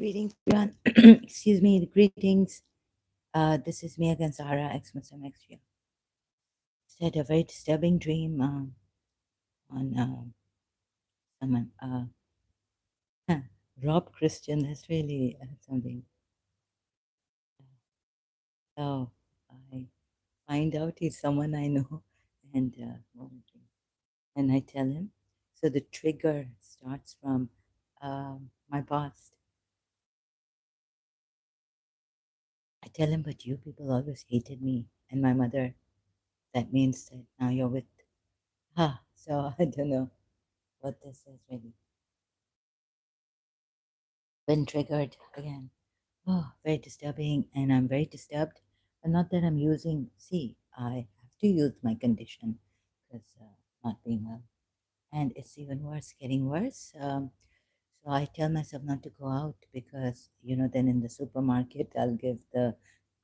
Greetings, everyone. Excuse me, greetings. This is me again, Sahara, ex-Muslim, ex-Shia. Had a very disturbing dream on someone. Rob Christian. That's really something. So I find out he's someone I know, and and I tell him. So the trigger starts from my past. I tell him, but you people always hated me and my mother. That means that now you're with. So I don't know what this is really. Been triggered again. Oh, very disturbing, and I'm very disturbed. And not that I'm using. See, I have to use my condition because not being well, and it's even worse, getting worse. So I tell myself not to go out because then in the supermarket I'll give the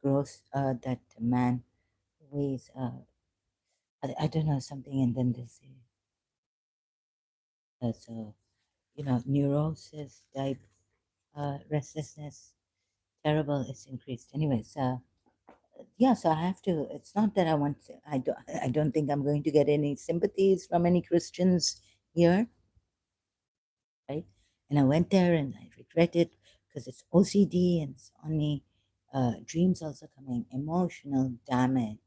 gross that man weighs I don't know something, and then they say so neurosis type restlessness terrible is increased anyways yeah, so I have to. It's not that I want to, I don't think I'm going to get any sympathies from any Christians here, right? And I went there and I regret it because it's OCD and it's on me. Dreams also coming, emotional damage.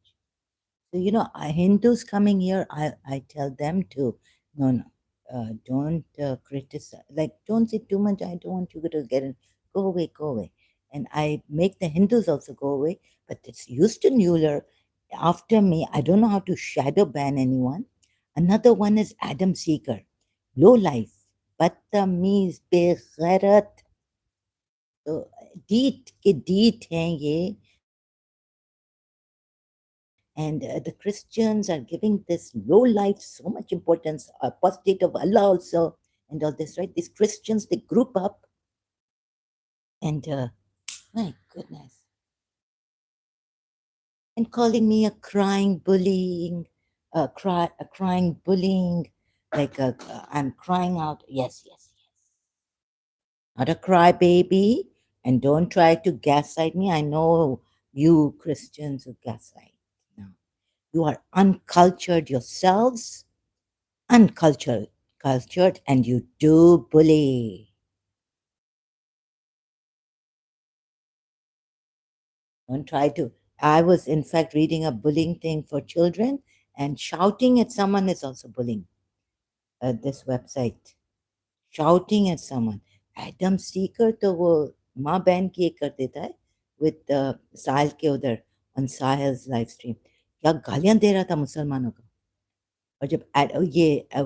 So Hindus coming here, I tell them to no, don't criticize, like don't say too much. I don't want you to get in. Go away, go away. And I make the Hindus also go away. But it's Euston Euler after me. I don't know how to shadow ban anyone. Another one is Adam Seeker, low life, बदतमीज बेगैरत तो डीट के डीट हैं ये. And the Christians are giving this low life so much importance, apostate of Allah also, and all this, right? These Christians, they group up, and my goodness, and calling me a crying bullying, a crying bullying, like I'm crying out, yes, yes, yes, not a crybaby, and don't try to gaslight me. I know you Christians who gaslight. No, you are uncultured yourselves, cultured, and you do bully. Don't try to. I was, in fact, reading a bullying thing for children, and shouting at someone is also bullying. This website, shouting at someone. Adam Sikar तो वो माँ बहन की एक कर देता है with साहिल के उधर ऑन साहिल्स लाइव स्ट्रीम. क्या गालियां दे रहा था मुसलमानों को. और जब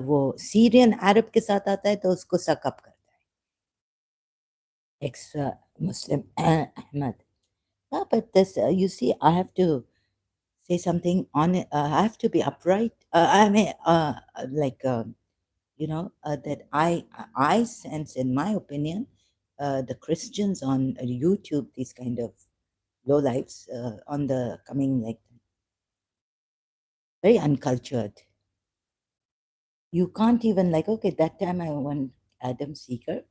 वो सीरियन अरब के साथ आता है तो उसको सकअप करता है. Ex Muslim Ahmad. But this, you see, I have to say something on it. I have to be upright. I mean, that I sense, in my opinion, the Christians on YouTube, these kind of low lives on the coming, like very uncultured. You can't even like, okay, that time I won Adam Seeker.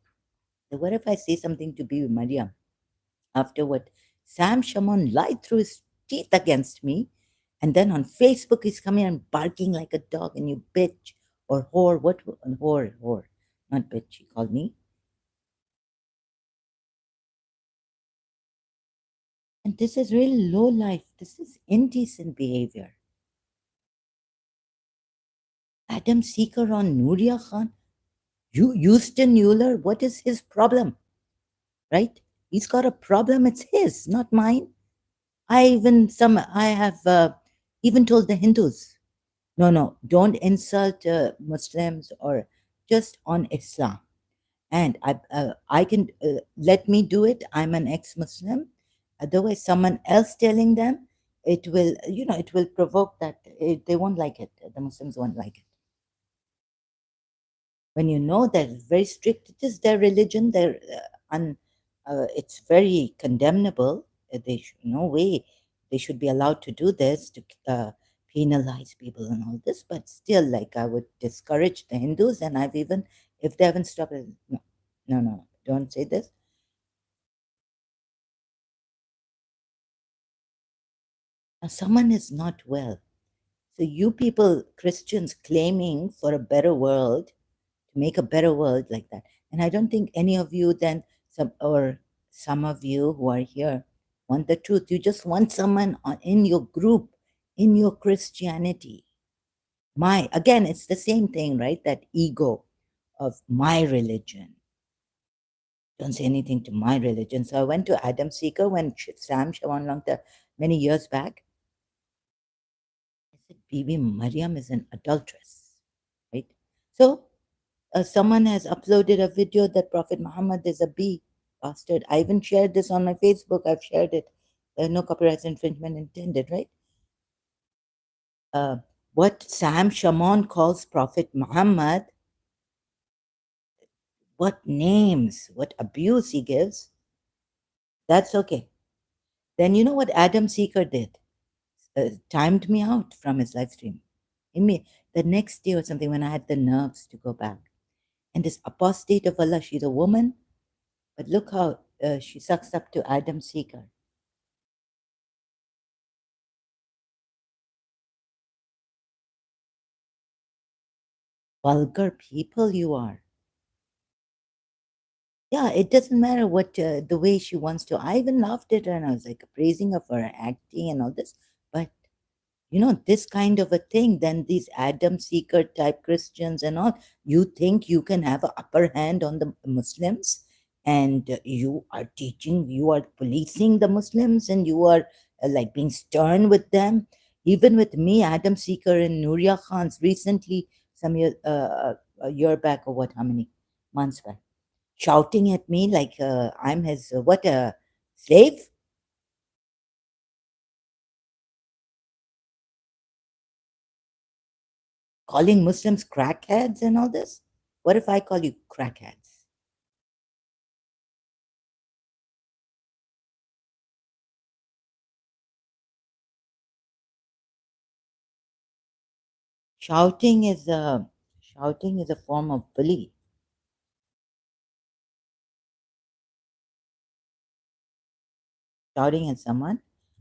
So what if I say something to be Maryam after what Sam Shamoun lied through his teeth against me? And then on Facebook, he's coming and barking like a dog, and you bitch or whore. What whore, not bitch? He called me. And this is really low life. This is indecent behavior. Adam Seeker on Nuria Khan. Euston Euler, what is his problem? Right? He's got a problem. It's his, not mine. I have even told the Hindus, no, don't insult Muslims or just on Islam. And I can let me do it. I'm an ex-Muslim. Otherwise, someone else telling them, it will, it will provoke that they won't like it. The Muslims won't like it. When you know they're very strict, it is their religion. It's very condemnable. No way they should be allowed to do this to penalize people and all this. But still, like I would discourage the Hindus, and I've even, if they haven't stopped, no, don't say this. Now, someone is not well. So, you people, Christians, claiming for a better world, to make a better world like that. And I don't think any of you, then, some of you who are here, want the truth. You just want someone in your group, in your Christianity. Again, it's the same thing, right? That ego of my religion. Don't say anything to my religion. So I went to Adam Seeker when Sam Shawan Langta many years back. I said, Bibi Maryam is an adulteress, right? So someone has uploaded a video that Prophet Muhammad is a bee bastard. I even shared this on my Facebook. I've shared it. No copyright infringement intended, right? Uh, what Sam Shaman calls Prophet Muhammad, what names, what abuse he gives, that's okay. Then you know what Adam Seeker did? Timed me out from his live stream. In me, the next day or something, when I had the nerves to go back. And this apostate of Allah, she's a woman, but look how she sucks up to Adam Seeker. Vulgar people you are. Yeah, it doesn't matter what the way she wants to. I even laughed at her and I was like praising her for her acting and all this. But this kind of a thing, then these Adam Seeker type Christians and all, you think you can have an upper hand on the Muslims, and you are policing the Muslims, and you are like being stern with them. Even with me, Adam Seeker and Nuria Khan's recently, a year back or what, how many months back, shouting at me like I'm his, what, a slave? Calling Muslims crackheads and all this? What if I call you crackheads? Shouting is a shouting is a form of bully. Shouting at someone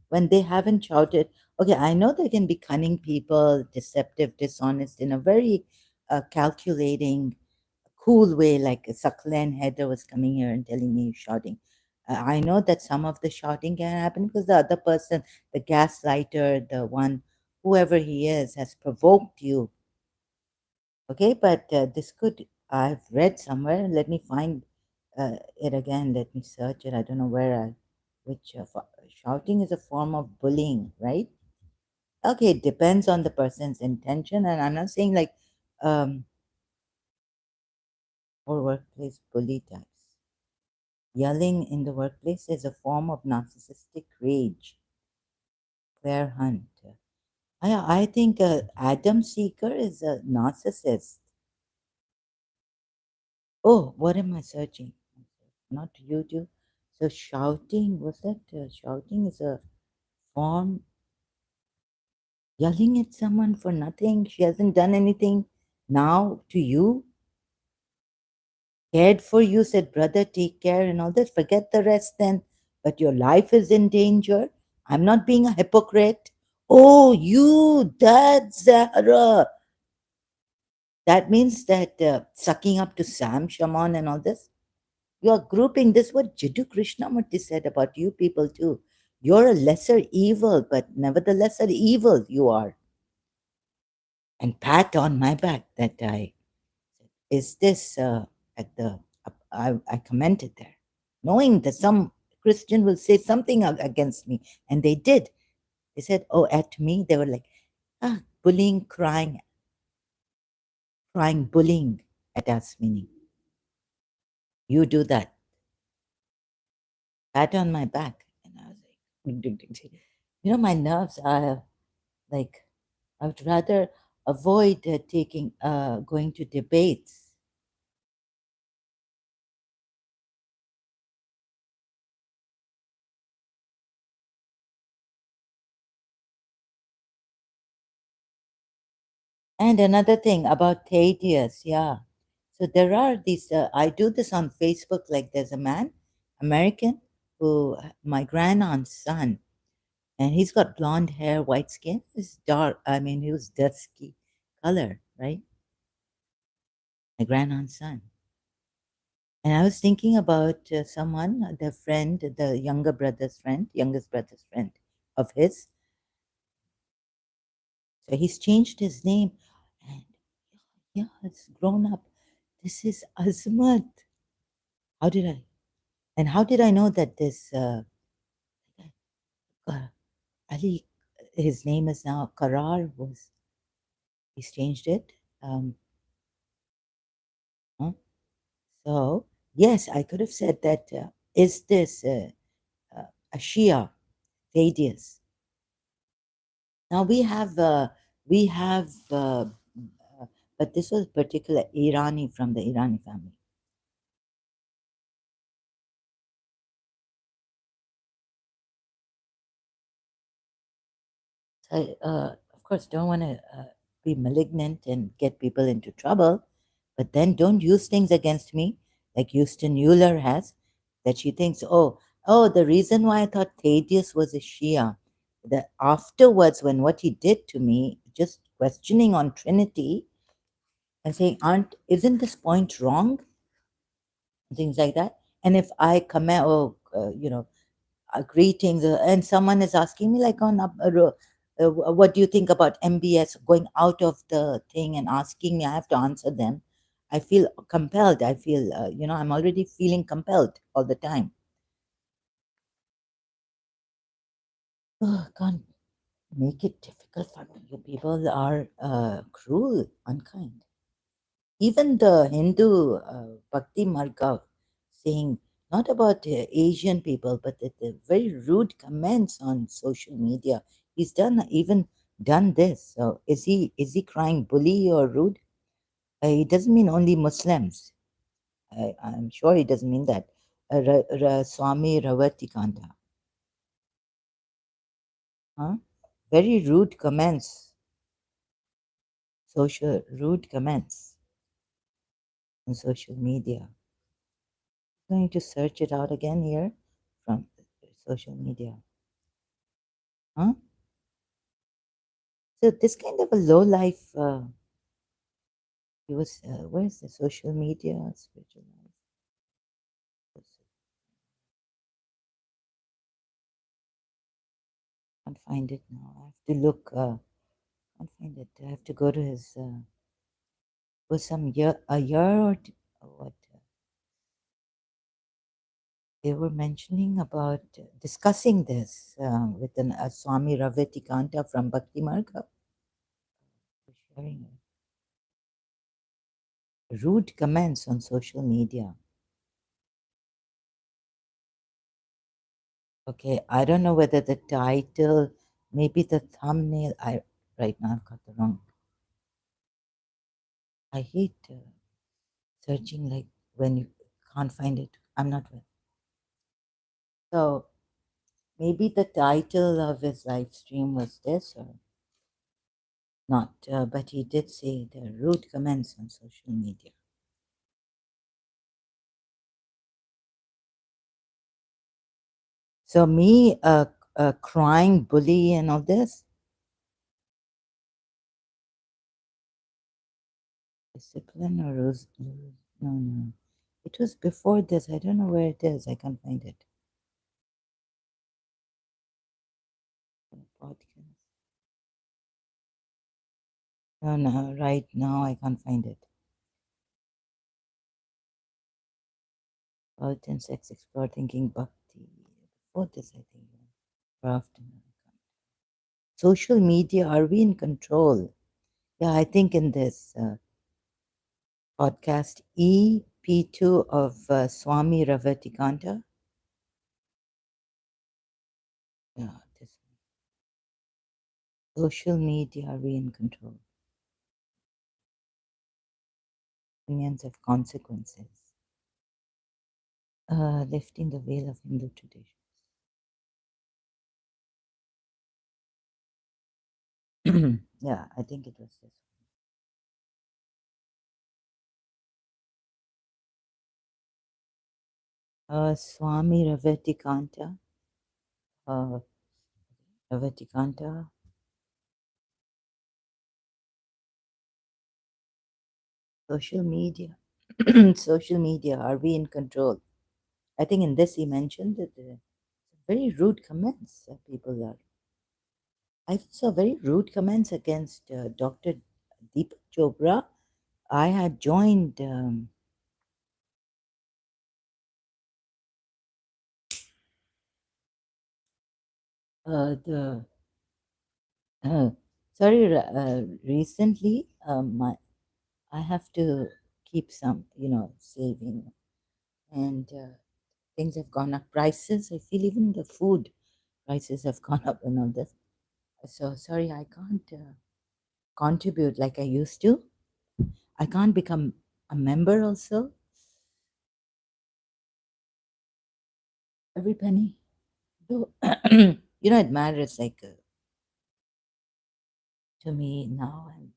when they haven't shouted. Okay, I know they can be cunning people, deceptive, dishonest in a very calculating, cool way, like Saklan Heather was coming here and telling me shouting. I know that some of the shouting can happen because the other person, the gaslighter, the one, whoever he is, has provoked you. Okay, but this could, I've read somewhere. Let me find it again. Let me search it. I don't know where which, shouting is a form of bullying, right? Okay, it depends on the person's intention. And I'm not saying like, um, or workplace bully types. Yelling in the workplace is a form of narcissistic rage. Claire Hunt. I think Adam Seeker is a narcissist. Oh, what am I searching? Not YouTube. So shouting, was that shouting is a form, yelling at someone for nothing. She hasn't done anything now to you. Cared for you, said, brother, take care and all that. Forget the rest then. But your life is in danger. I'm not being a hypocrite. Oh, you, that's Zahra. That means that sucking up to Sam, Shaman, and all this. You are grouping this what Jiddu Krishnamurti said about you people too. You're a lesser evil, but nevertheless an evil you are. And pat on my back that I is this at the I commented there, knowing that some Christian will say something against me, and they did. They said, "Oh, at me." They were like, bullying, crying, bullying at us, meaning you do that. Pat on my back, and I was like, my nerves are like, I would rather avoid going to debates. And another thing about Thaddeus, yeah. So there are these, I do this on Facebook, like there's a man, American, my grandaunt's son, And he's got blonde hair, white skin. He's dark. I mean, he was dusky color, right? My grandaunt's son. And I was thinking about someone, the friend, the youngest brother's friend of his. So he's changed his name. And yeah, it's grown up. This is Azmat. How did I? And how did I know that this uh, Ali, his name is now Karar, he's changed it? Um, huh? So, yes, I could have said that. Is this a Shia, Thaddeus? Now we have, but this was particular Irani from the Irani family. So I, of course, don't want to be malignant and get people into trouble, but then don't use things against me like Euston Euler has, that she thinks, oh, the reason why I thought Thaddeus was a Shia, that afterwards, when what he did to me, just questioning on Trinity and saying, isn't this point wrong? Things like that. And if I comment, greetings, and someone is asking me like what do you think about MBS going out of the thing and asking me, I have to answer them. I feel compelled. I feel, I'm already feeling compelled all the time. Oh, can't make it difficult for me. You people are cruel, unkind. Even the Hindu Bhakti Marga saying not about Asian people, but the very rude comments on social media. He's done this. So is he crying bully or rude? He doesn't mean only Muslims. I'm sure he doesn't mean that. Swami Ravatikanta. Huh? Very rude comments. Social rude comments on social media. Going to search it out again here from social media. Huh? So this kind of a low life, it was, where's the social media, spiritual life? Can't find it now. I have to look, can't find it. I have to go to his, was a year or what? They were mentioning about discussing this with a Swami Ravitikanta from Bhakti Marga. Sharing rude comments on social media. Okay, I don't know whether the title, maybe the thumbnail. I right now I've got the wrong. I hate searching like when you can't find it. I'm not well. So maybe the title of his live stream was this or not, but he did say the rude comments on social media. So me crying bully and all this. Discipline or rules? No, no. It was before this. I don't know where it is. I can't find it. Podcast. No, no. Right now, I can't find it. Health and sex explore thinking bhakti. Before this, I think. Craft. Social media. Are we in control? Yeah, I think in this podcast EP2 of Swami Ravatikanta. Yeah, this social media. Are we in control? Opinions have consequences. Lifting the veil of Hindu tradition. Yeah, I think it was this. Swami Ravatikanta. Uh, Vaticanta. Social media. Social media. Are we in control? I think in this he mentioned that very rude comments people are. I saw very rude comments against Dr. Deepak Chopra. I had joined the uh, recently my I have to keep some, saving, and things have gone up. Prices, I feel even the food prices have gone up and all this. So sorry, I can't contribute like I used to. I can't become a member also. Every penny. Though, it matters like to me now. And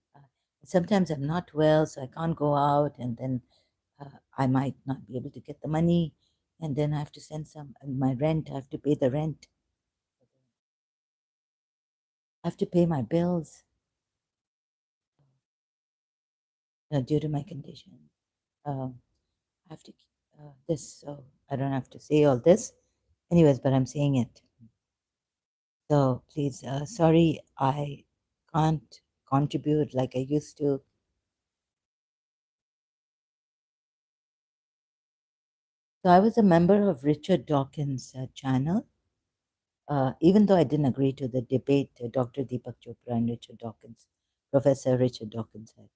sometimes I'm not well, so I can't go out, and then I might not be able to get the money, and then I have to send some my rent. I have to pay the rent. I have to pay my bills due to my condition. I have to this, so I don't have to say all this, anyways. But I'm saying it. So please, sorry, I can't contribute like I used to. So I was a member of Richard Dawkins' channel, even though I didn't agree to the debate Dr. Deepak Chopra and Richard Dawkins, Professor Richard Dawkins had.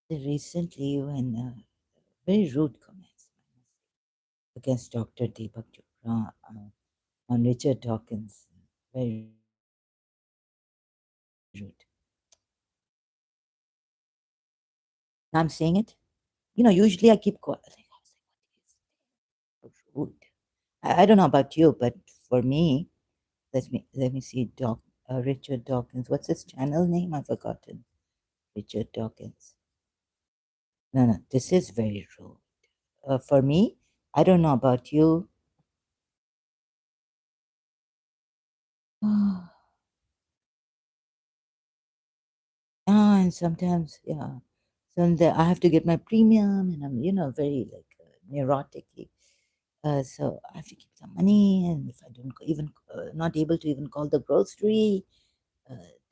Recently, when very rude comments against Dr. Deepak Chopra on Richard Dawkins, very rude. Now I'm saying it. Usually I keep quiet. Like, I was like, what is so rude? I don't know about you, but for me, let me see. Richard Dawkins. What's his channel name? I've forgotten. Richard Dawkins. No, no, this is very rude. For me, I don't know about you. And sometimes, yeah, I have to get my premium, and I'm, very like neurotically. So I have to keep some money, and if I don't even not able to even call the grocery,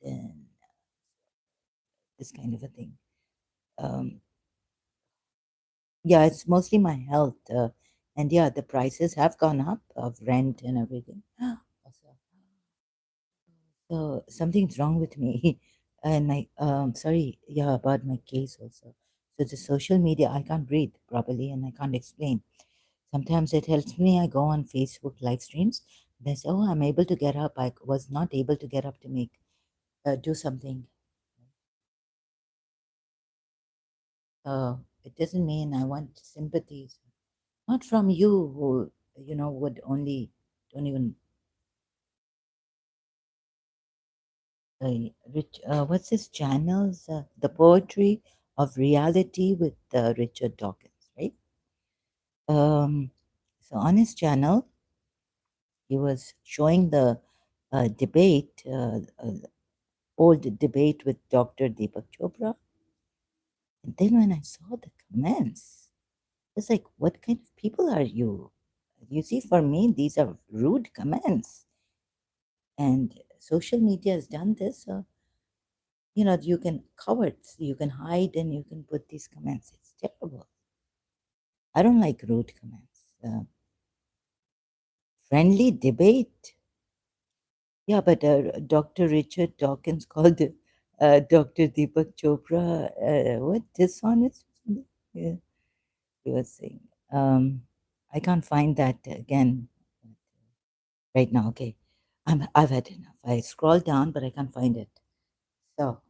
then this kind of a thing. Um, yeah, it's mostly my health, and yeah, the prices have gone up of rent and everything. Also, so something's wrong with me. And sorry, yeah, about my case also. So the social media, I can't breathe properly and I can't explain. Sometimes it helps me. I go on Facebook live streams. They say, "Oh, I'm able to get up. I was not able to get up to do something." It doesn't mean I want sympathies, not from you who would only don't even what's his channels? The Poetry of Reality with Richard Dawkins, right? So on his channel, he was showing the old debate with Dr. Deepak Chopra. And then when I saw the comments, it's like, what kind of people are you? You see, for me, these are rude comments. And social media has done this. You can cover it, you can hide, and you can put these comments. It's terrible. I don't like rude comments. Friendly debate. Yeah, but Dr. Richard Dawkins called Dr. Deepak Chopra what dishonest? Yeah, he was saying. I can't find that again right now. Okay, I've had enough. I scrolled down, but I can't find it. So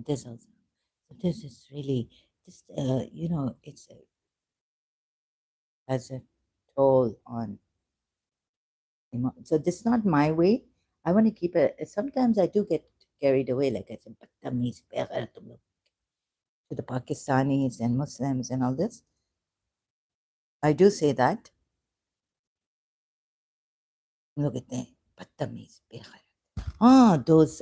this also, this is really just it's has a toll on. So this is not my way. I want to keep it. Sometimes I do get carried away, like I said, "Badtameez, beggar tum log," to the Pakistanis and Muslims and all this. I do say that. लोग इतने बदतमीज बेखैर. Those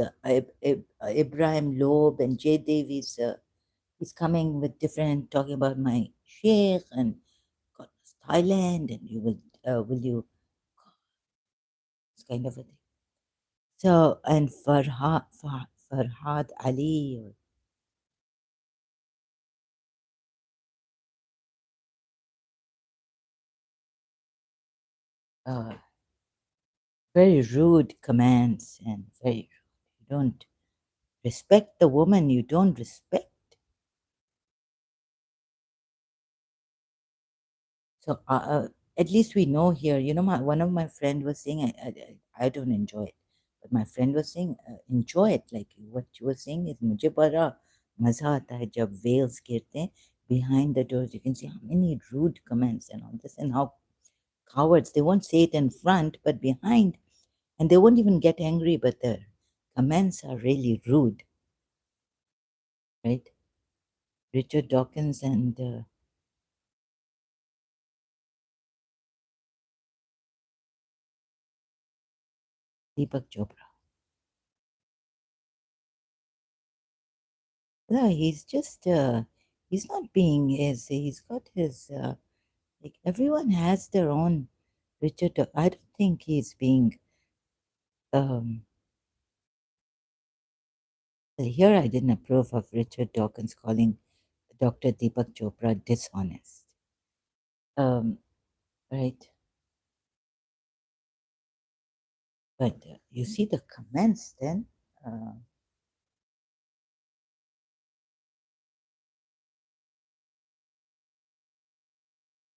Ibrahim Loeb and Jay Davies. He's coming with different, talking about my sheikh and God, Thailand, and you will you, this kind of a thing. So, and Farhad Ali, very rude commands and very rude. You don't respect the woman you don't respect. So at least we know here. One of my friend was saying, I don't enjoy it, but my friend was saying, enjoy it. Like what you were saying is, मुझे बड़ा मजा आता है जब whales गिरते हैं. Behind the doors, you can see how many rude comments and all this, and how cowards. They won't say it in front, but behind, and they won't even get angry, but the comments are really rude, right? Richard Dawkins and Deepak Chopra. No, he's just he's not being his. He's got his like everyone has their own Richard. I don't think he's being um. Well, here I didn't approve of Richard Dawkins calling Dr. Deepak Chopra dishonest. Right. But you see the comments then. Uh,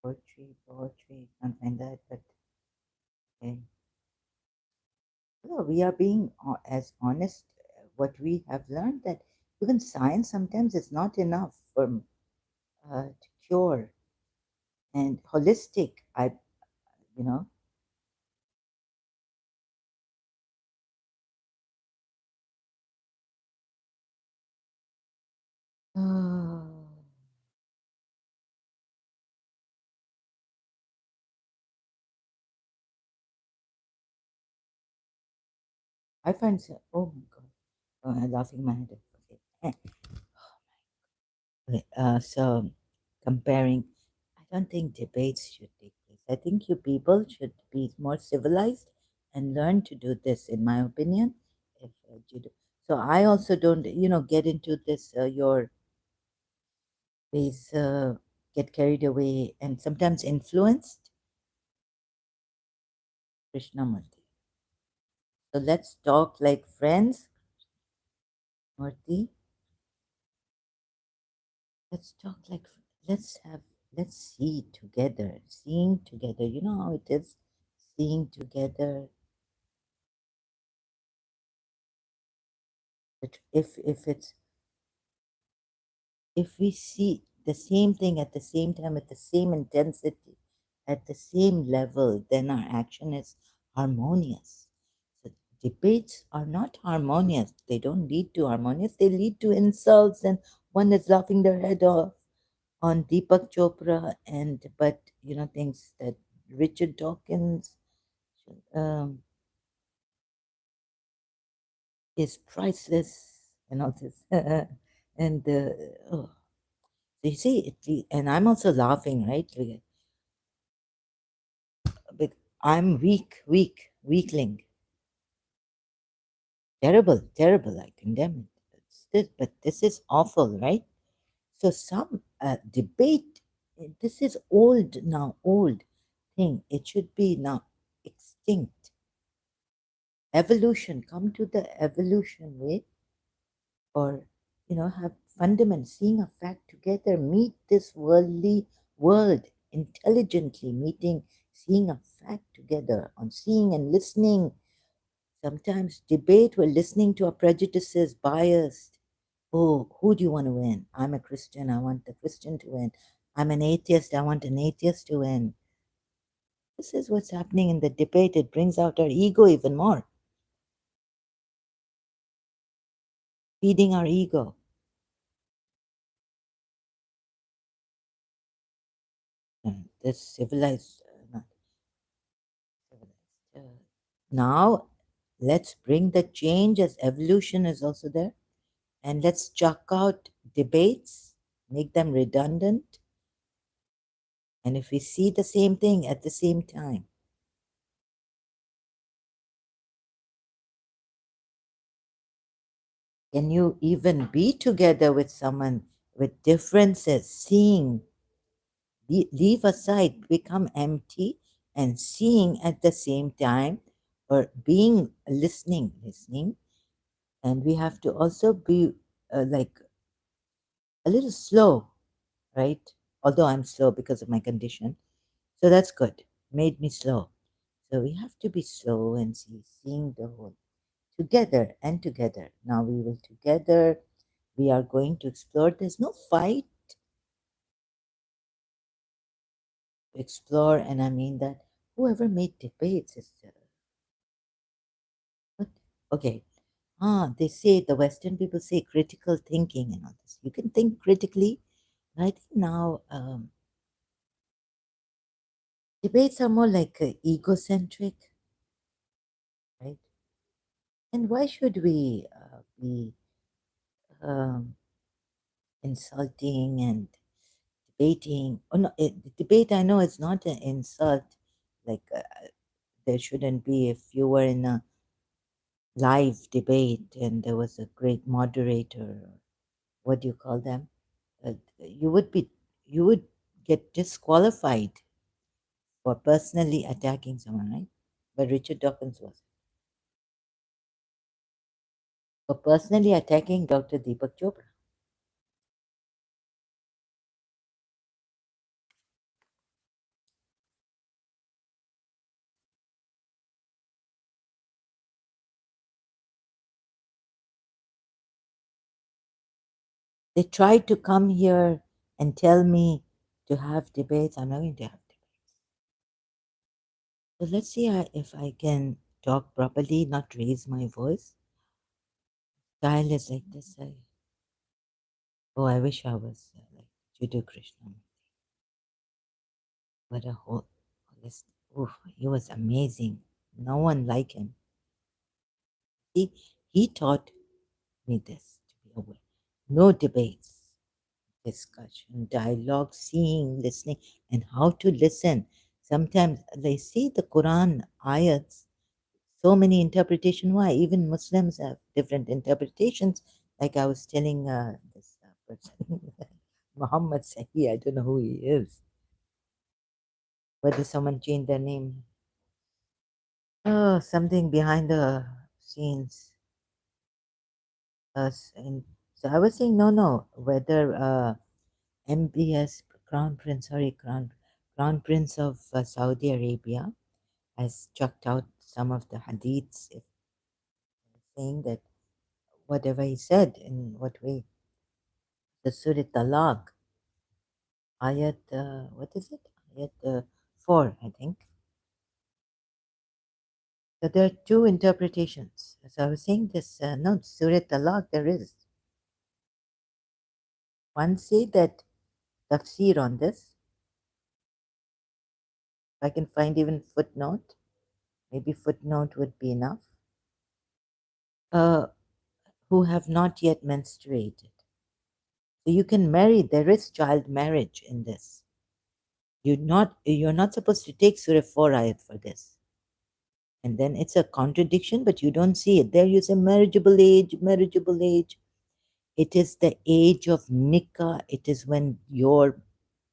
poetry, can't find that, but okay. No, we are being as honest. What we have learned that even science sometimes is not enough for to cure and holistic. You know, oh, I find so. Oh my God, I'm laughing my head off. Okay. Okay, so comparing, I don't think debates should take place. I think you people should be more civilized and learn to do this, in my opinion. If you do. So I also don't, get into this. Your ways get carried away and sometimes influenced. Krishnamurti. So let's talk like friends, Murti. Let's talk like let's see together, seeing together. You know how it is, seeing together. But if we see the same thing at the same time, at the same intensity, at the same level, then our action is harmonious. So debates are not harmonious. They don't lead to harmonious. They lead to insults, and one is laughing their head off on Deepak Chopra, and but things that Richard Dawkins um, is priceless and all this, and oh, you see it, and I'm also laughing, right? But I'm weakling. Terrible, terrible. I condemn it. But this is awful, right? So some debate. This is old now, old thing. It should be now extinct. Evolution. Come to the evolution way, or have fundament. Seeing a fact together. Meet this worldly world intelligently. Seeing a fact together on seeing and listening. Sometimes debate, we're listening to our prejudices, biased. Oh, who do you want to win? I'm a Christian, I want the Christian to win. I'm an atheist, I want an atheist to win. This is what's happening in the debate. It brings out our ego even more, feeding our ego. This civilized, not civilized. Now let's bring the change as evolution is also there, and let's chuck out debates, make them redundant. And if we see the same thing at the same time, can you even be together with someone with differences, seeing, leave aside, become empty, and seeing at the same time, or being listening, and we have to also be like a little slow, right? Although I'm slow because of my condition, so that's good. Made me slow. So we have to be slow and seeing the whole together and together. Now we will together. We are going to explore. There's no fight to explore, and I mean that whoever made debates is what? Okay. They say the Western people say critical thinking and all this. You can think critically. I think now debates are more like egocentric, right? And why should we be um, insulting and debating? Oh, no, debate, I know it's not an insult. Like, there shouldn't be, if you were in a live debate and there was a great moderator, what do you call them? You would be, you would get disqualified for personally attacking someone, right? But Richard Dawkins was. For personally attacking Dr. Deepak Chopra. They tried to come here and tell me to have debates. I'm not going to have debates. So let's see if I can talk properly, not raise my voice. Style is like this. Oh, I wish I was like Jiddu Krishna. What a whole, this, oof, he was amazing. No one like him. He taught me this to be aware. No debates, discussion, dialogue, seeing, listening, and how to listen. Sometimes they see the Quran ayats, so many interpretation. Why? Even Muslims have different interpretations. Like I was telling this person, Muhammad Sahi, I don't know who he is. Whether someone changed their name. Oh, something behind the scenes. And so I was saying, no, whether MBS, Crown Prince of Saudi Arabia has chucked out some of the hadiths, saying that whatever he said, in what way, the Surah Talaq, ayat, what is it? Ayat 4, I think. So there are two interpretations. So I was saying this, no, Surah Talaq, there is. One say that tafsir on this, if I can find even footnote, maybe footnote would be enough, who have not yet menstruated. So you can marry, there is child marriage in this. You're not supposed to take Surah 4 ayat for this. And then it's a contradiction, but you don't see it. There you say marriageable age, marriageable age. It is the age of nikah. It is when your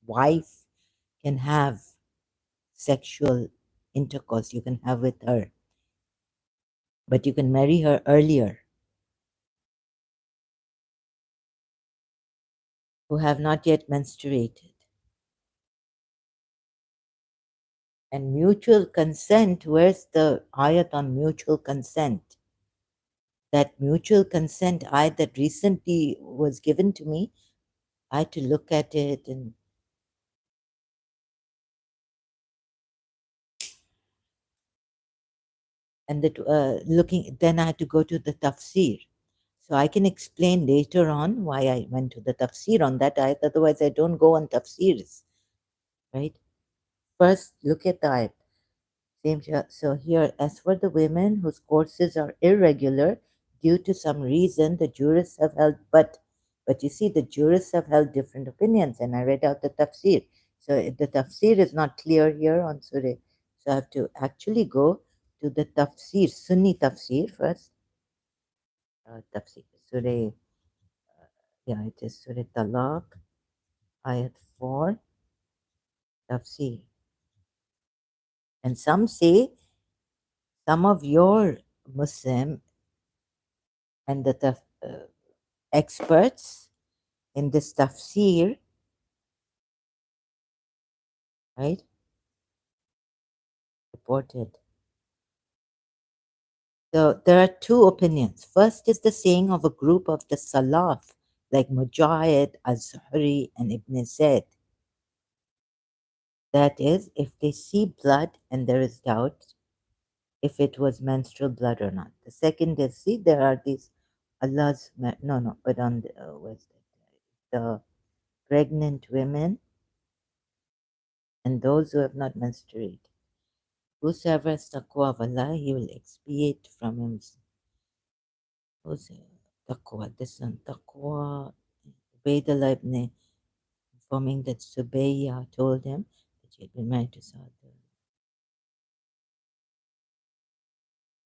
wife can have sexual intercourse. You can have with her. But you can marry her earlier. Who have not yet menstruated. And mutual consent, where's the ayat on mutual consent? That mutual consent ayat that recently was given to me, I had to look at it and that looking, then I had to go to the tafsir. So I can explain later on why I went to the tafsir on that ayat. Otherwise, I don't go on tafsirs, right? First, look at the ayat. Same here. So here, as for the women whose courses are irregular due to some reason, the jurists have held, but you see, the jurists have held different opinions, and I read out the tafsir. So the tafsir is not clear here on Surah. So I have to actually go to the tafsir, Sunni tafsir first. Tafsir, Surah, yeah, it is Surah Talaq, ayat 4, tafsir. And some say, some of your Muslim and the experts in this tafsir, right, reported. So there are two opinions. First is the saying of a group of the Salaf, like Mujahid, Az-Zuhri, and Ibn Zayd. That is, if they see blood and there is doubt if it was menstrual blood or not. The second is, see, there are these no, but on the, where's that? The pregnant women and those who have not menstruated. Whosoever has taqwa of Allah, he will expiate from him. Who's taqwa? This one, taqwa. Ubaidullah ibn informing that Subayya told him that she had been married to Saad.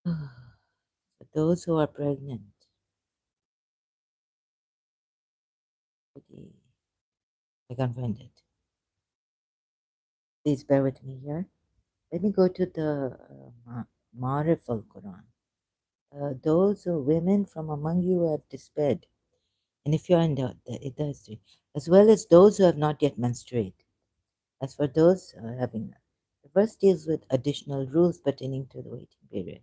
For those who are pregnant, I can't find it. Please bear with me here. Let me go to the Ma'arif al-Quran. Those women from among you who have despaired, and if you are in doubt, it does, as well as those who have not yet menstruated. As for those having, the verse deals with additional rules pertaining to the waiting period.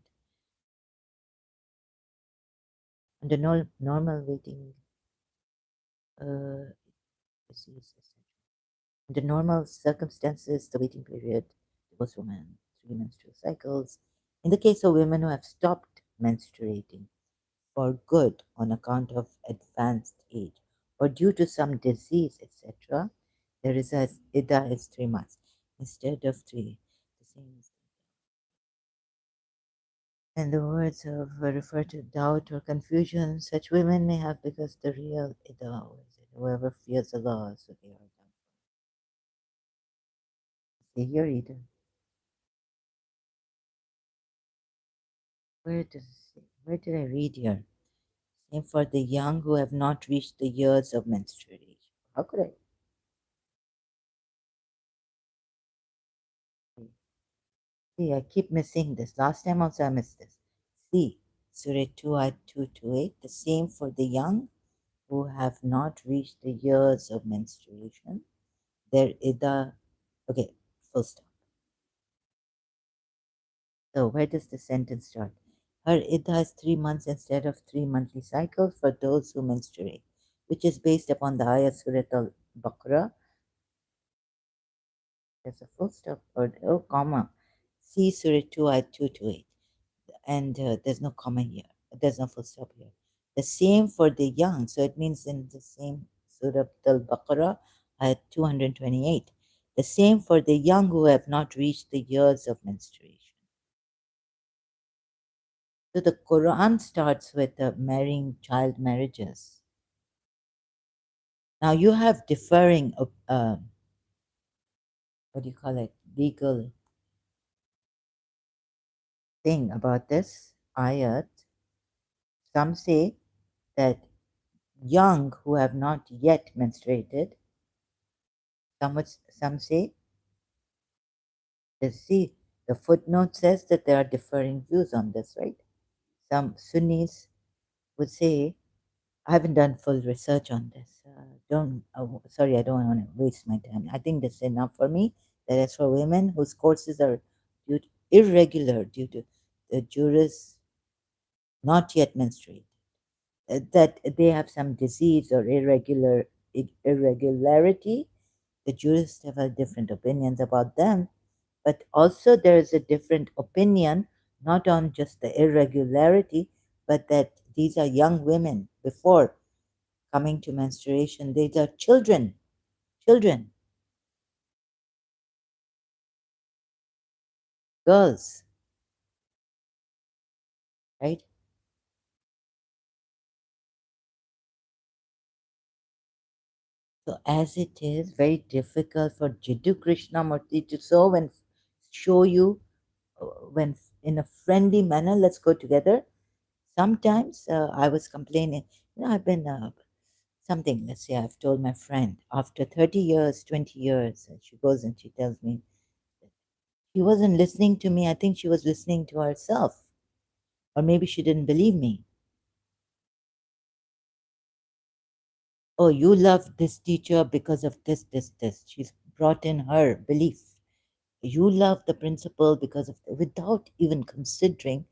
Under normal waiting, under normal circumstances, the waiting period was women 3 menstrual cycles. In the case of women who have stopped menstruating for good on account of advanced age or due to some disease, etc., there is a ida is 3 months instead of 3. The same is, and the words of refer to doubt or confusion such women may have because the real ida is whoever fears Allah, so they are done. See here, Ida. Where did I read here? Same for the young who have not reached the years of menstruation. How could I? See, I keep missing this. Last time also I missed this. See, Surah 2, Ayat 228, the same for the young who have not reached the years of menstruation. Their ida, okay, full stop. So where does the sentence start? Her ida is 3 months instead of 3 monthly cycles for those who menstruate, which is based upon the ayah Surah Al-Baqarah. There's a full stop or comma. See Surah 2, Ayat 228. And there's no comma here. There's no full stop here. The same for the young. So it means in the same Surah Al-Baqarah, Ayat 228. The same for the young who have not reached the years of menstruation. So the Quran starts with marrying child marriages. Now you have differing, what do you call it, legal thing about this ayat. Some say that young who have not yet menstruated, some say, see, the footnote says that there are differing views on this, right? Some Sunnis would say, I haven't done full research on this. Sorry, I don't want to waste my time. I think that's enough for me. That is for women whose courses are irregular due to the jurists not yet menstruate, that they have some disease or irregularity. The jurists have different opinions about them, but also there is a different opinion not on just the irregularity, but that these are young women before coming to menstruation. These are children, children. girls, right? So as it is very difficult for Jiddu Krishnamurti to show you when in a friendly manner, let's go together. Sometimes I was complaining, I've been something, let's say I've told my friend after 30 years, 20 years, and she goes and she tells me she wasn't listening to me. I think she was listening to herself, or maybe she didn't believe me. Oh, you love this teacher because of this, this, this. She's brought in her belief. You love the principal because of, without even considering,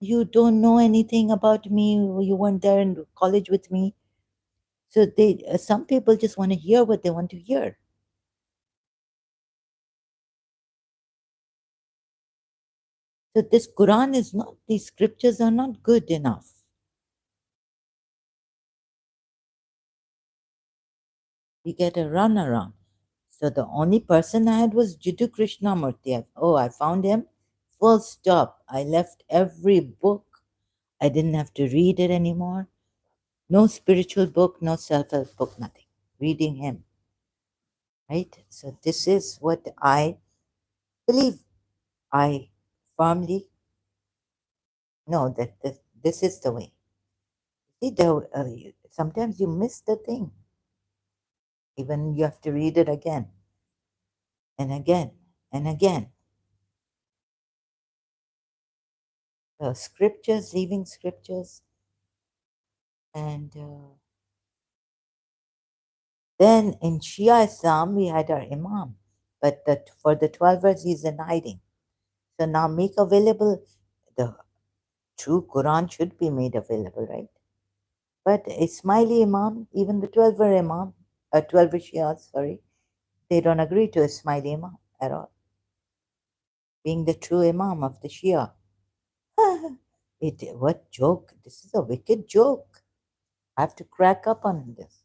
you don't know anything about me. You weren't there in college with me. So some people just want to hear what they want to hear. So this Quran is not, these scriptures are not good enough. We get a runaround. So the only person I had was Jiddu Krishnamurti. Oh, I found him. Full stop. I left every book. I didn't have to read it anymore. No spiritual book, no self-help book, nothing. Reading him, right? So this is what I believe. I firmly know that this is the way. See, sometimes you miss the thing. Even you have to read it again and again and again. Scriptures, leaving scriptures, and then in Shia Islam we had our Imam, but for the 12 verse he's in hiding. So now make available the true Quran should be made available, right? But Ismaili Imam, even the 12 verse Imam, 12 verse Shia, sorry, they don't agree to Ismaili Imam at all, being the true Imam of the Shia. What joke? This is a wicked joke. I have to crack up on this.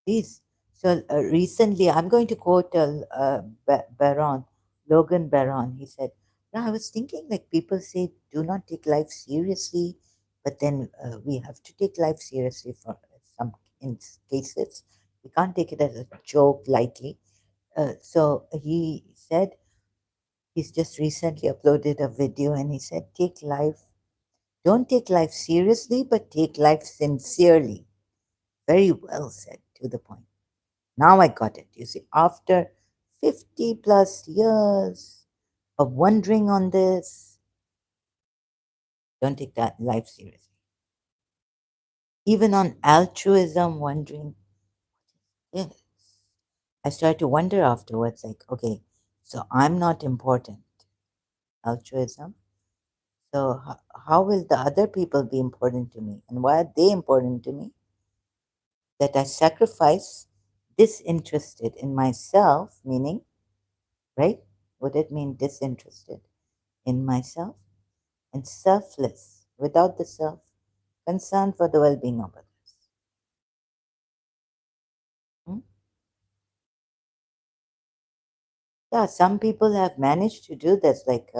Please. So recently, I'm going to quote Baron, Logan Baron. He said, "Yeah, I was thinking like people say, do not take life seriously, but then we have to take life seriously for some in cases. We can't take it as a joke lightly." So he said he's just recently uploaded a video and he said, don't take life seriously, but take life sincerely. Very well said, to the point. Now I got it. You see, after 50 plus years of wondering on this, don't take that life seriously. Even on altruism, wondering, yes. I started to wonder afterwards, like, okay, so I'm not important. Altruism. So how will the other people be important to me? And why are they important to me? That I sacrifice disinterested in myself, meaning, right? Would it mean disinterested in myself? And selfless, without the self, concern for the well being of others. Hmm? Yeah, some people have managed to do this, like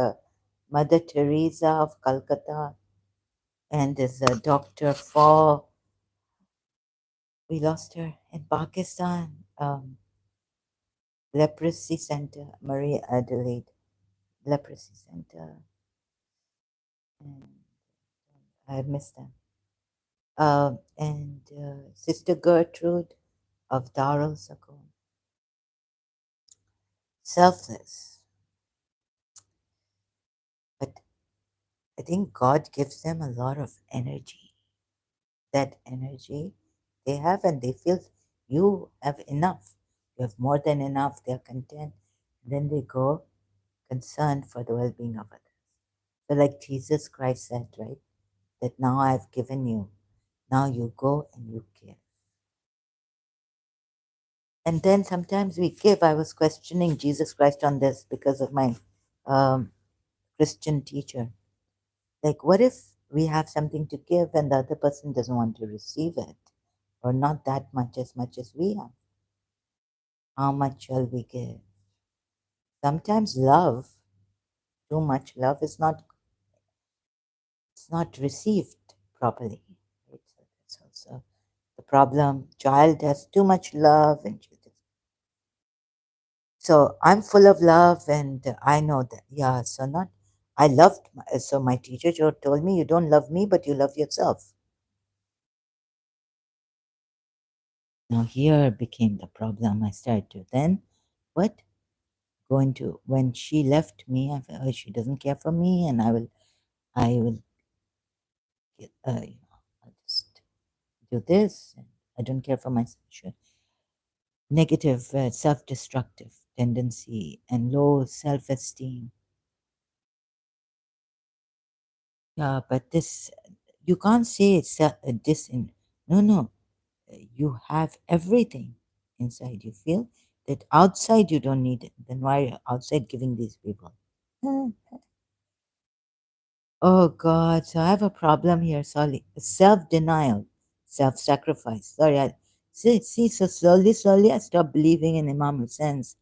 Mother Teresa of Calcutta, and there's a Dr. Fall. We lost her in Pakistan. Leprosy Center, Maria Adelaide Leprosy Center. And I missed them. And Sister Gertrude of Darul Sakoon. Selfless. But I think God gives them a lot of energy. That energy they have, and they feel you have enough. You have more than enough. They're content. Then they go concerned for the well being of others. So, like Jesus Christ said, right? That now I've given you. Now you go and you give. And then sometimes we give. I was questioning Jesus Christ on this because of my um, Christian teacher. Like, what if we have something to give and the other person doesn't want to receive it, or not that much as we have. How much shall we give? Sometimes love, too much love, is not it's not received properly. It's also the problem. Child has too much love, and so I'm full of love, and I know that. Yeah, so not. I loved. So my teacher told me, "You don't love me, but you love yourself." Now here became the problem. I started to then, what going to when she left me. I felt, oh, she doesn't care for me, and I will, I'll just do this. And I don't care for my negative, self-destructive tendency and low self-esteem. Yeah, but this you can't say it's this in no no. You have everything inside. You feel that outside you don't need it. Then why are you outside giving these people? Oh God, so I have a problem here, sorry. Self-denial, self-sacrifice. Sorry, see, so slowly, I stopped believing in Imam Hussein's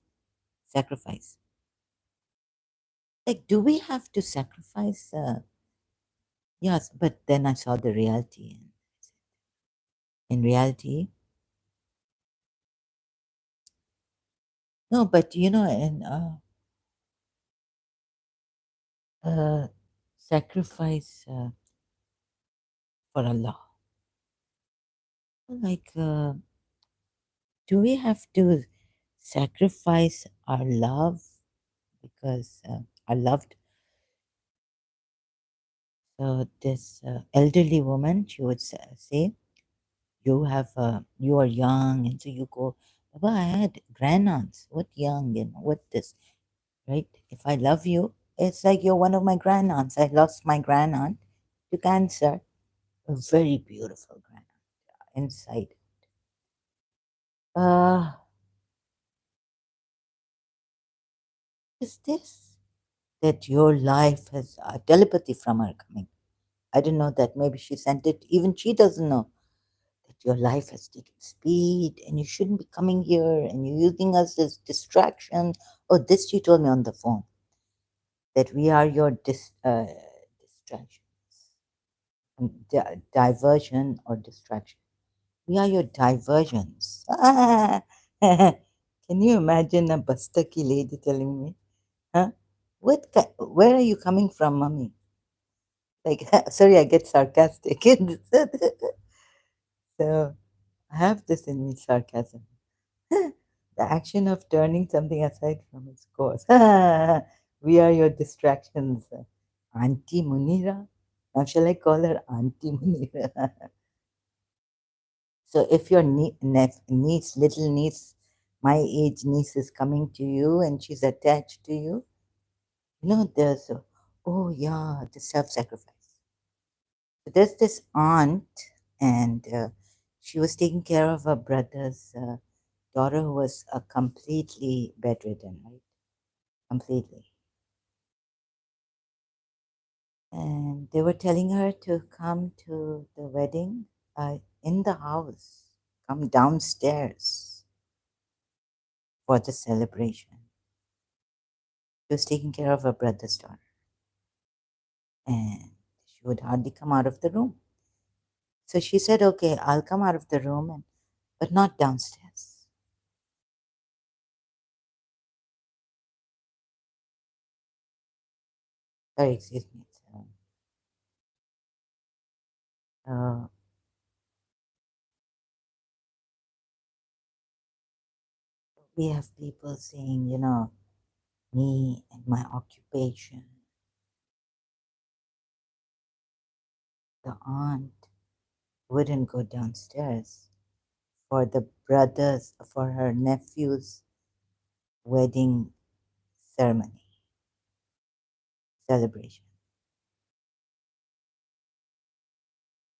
sacrifice. Like, do we have to sacrifice? Yes, but then I saw the reality. In reality, no, but in uh, sacrifice for Allah. Like, do we have to sacrifice our love because our loved this elderly woman, she would say, you are young, and so you go, Baba, I had grandaunts. What young and what this, right? If I love you, it's like you're one of my grandaunts. I lost my grandaunt to cancer, a very beautiful grandaunt inside. Uh, is this that your life has telepathy from her coming? I didn't know that. Maybe she sent it. Even she doesn't know that your life has taken speed and you shouldn't be coming here and you're using us as distraction. Oh, this she told me on the phone that we are your distraction, diversion or distraction. We are your diversions. Can you imagine a Bastaki lady telling me, huh? Where are you coming from, mommy? Like, sorry, I get sarcastic. So I have this in me, sarcasm. The action of turning something aside from its course. We are your distractions. Auntie Munira. Now, shall I call her Auntie Munira? So, if your niece, little niece, my age niece is coming to you and she's attached to you, there's, oh yeah, the self sacrifice. So there's this aunt, and she was taking care of her brother's daughter who was completely bedridden, right? Completely. And they were telling her to come to the wedding in the house, come downstairs for the celebration. She was taking care of her brother's daughter, and she would hardly come out of the room. So she said, "Okay, I'll come out of the room, but not downstairs." Sorry, excuse me. Uh, we have people saying, me and my occupation. The aunt wouldn't go downstairs for her nephew's wedding ceremony celebration.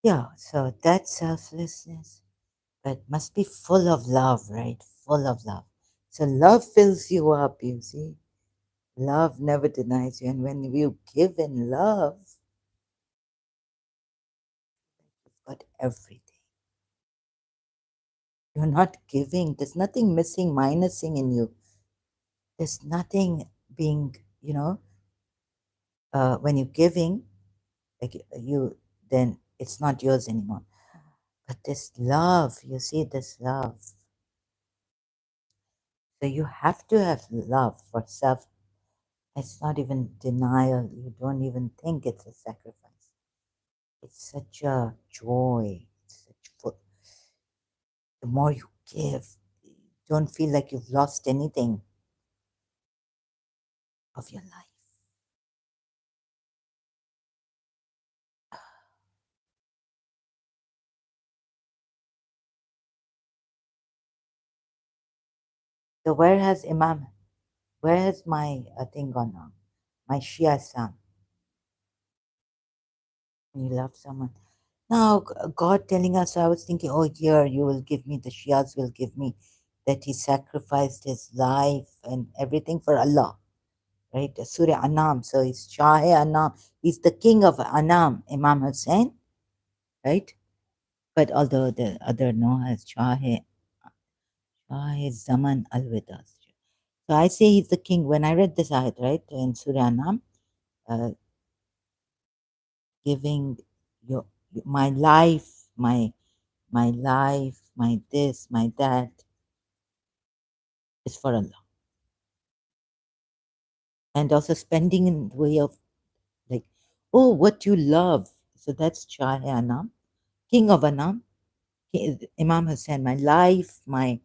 Yeah, so that's selflessness, but must be full of love, right? Full of love. So love fills you up, you see. Love never denies you. And when you give in love, got everything. You're not giving. There's nothing missing, minusing in you. There's nothing being, when you're giving, like you, then it's not yours anymore. But this love, you see, this love. So you have to have love for self. It's not even denial. You don't even think it's a sacrifice. It's such a joy. It's such the more you give, you don't feel like you've lost anything of your life. So where has my thing gone now? My Shia son. You love someone. Now, God telling us, I was thinking, oh, here, you will give me, the Shias will give me that he sacrificed his life and everything for Allah, right? Surah Anam. So he's Shah Anam. He's the king of Anam, Imam Hussein, right? But although the other no has Shah Zaman Al Wida. So I say he's the king. When I read this ayat, right, in Surah Anam, uh, giving your my life, my life, my this, my that is for Allah. And also spending in the way of like, oh, what you love. So that's Shah Anam, king of Anam, Imam Hussein, my life, my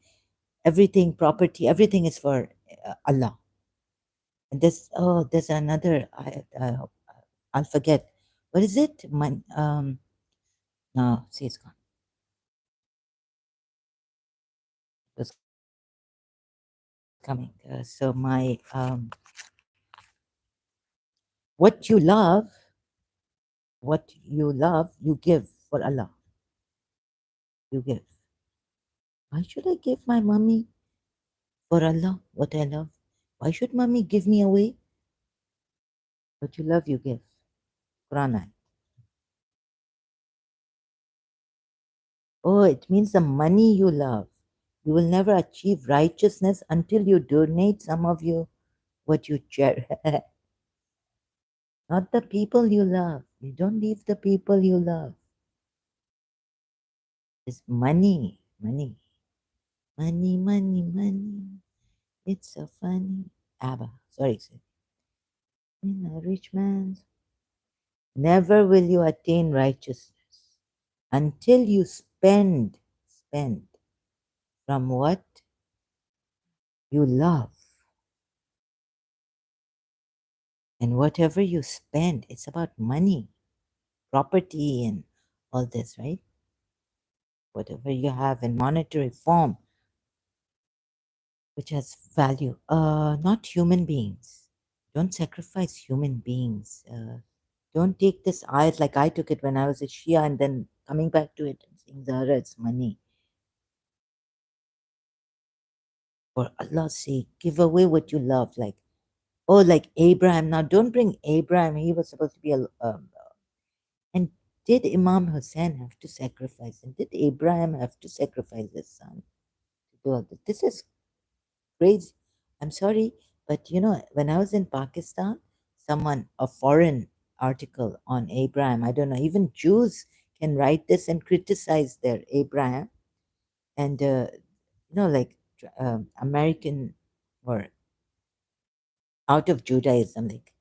everything, property, everything is for Allah. And there's another, I'll forget. What is it? No, see, it's gone. It was coming. So my, what you love, you give for Allah. You give. Why should I give my mommy for Allah what I love? Why should mommy give me away? What you love, you give. Quran ayat. Oh, it means the money you love. You will never achieve righteousness until you donate some of you what you cherish. Not the people you love. You don't leave the people you love. It's money, money, money, money, money. It's so funny. Abba, sorry, sir. In a rich man's. Never will you attain righteousness until you spend from what you love. And whatever you spend, it's about money, property, and all this, right? Whatever you have in monetary form, which has value, not human beings. Don't sacrifice human beings. Don't take this ayat like I took it when I was a Shia and then coming back to it and saying, Zahra, it's money. For Allah's sake, give away what you love. Like Abraham. Now, don't bring Abraham. He was supposed to be and did Imam Hussein have to sacrifice? And did Abraham have to sacrifice his son to do all this? This is crazy. I'm sorry, but when I was in Pakistan, a foreign article on Abraham, I don't know, even Jews can write this and criticize their Abraham. And, like American or out of Judaism, like,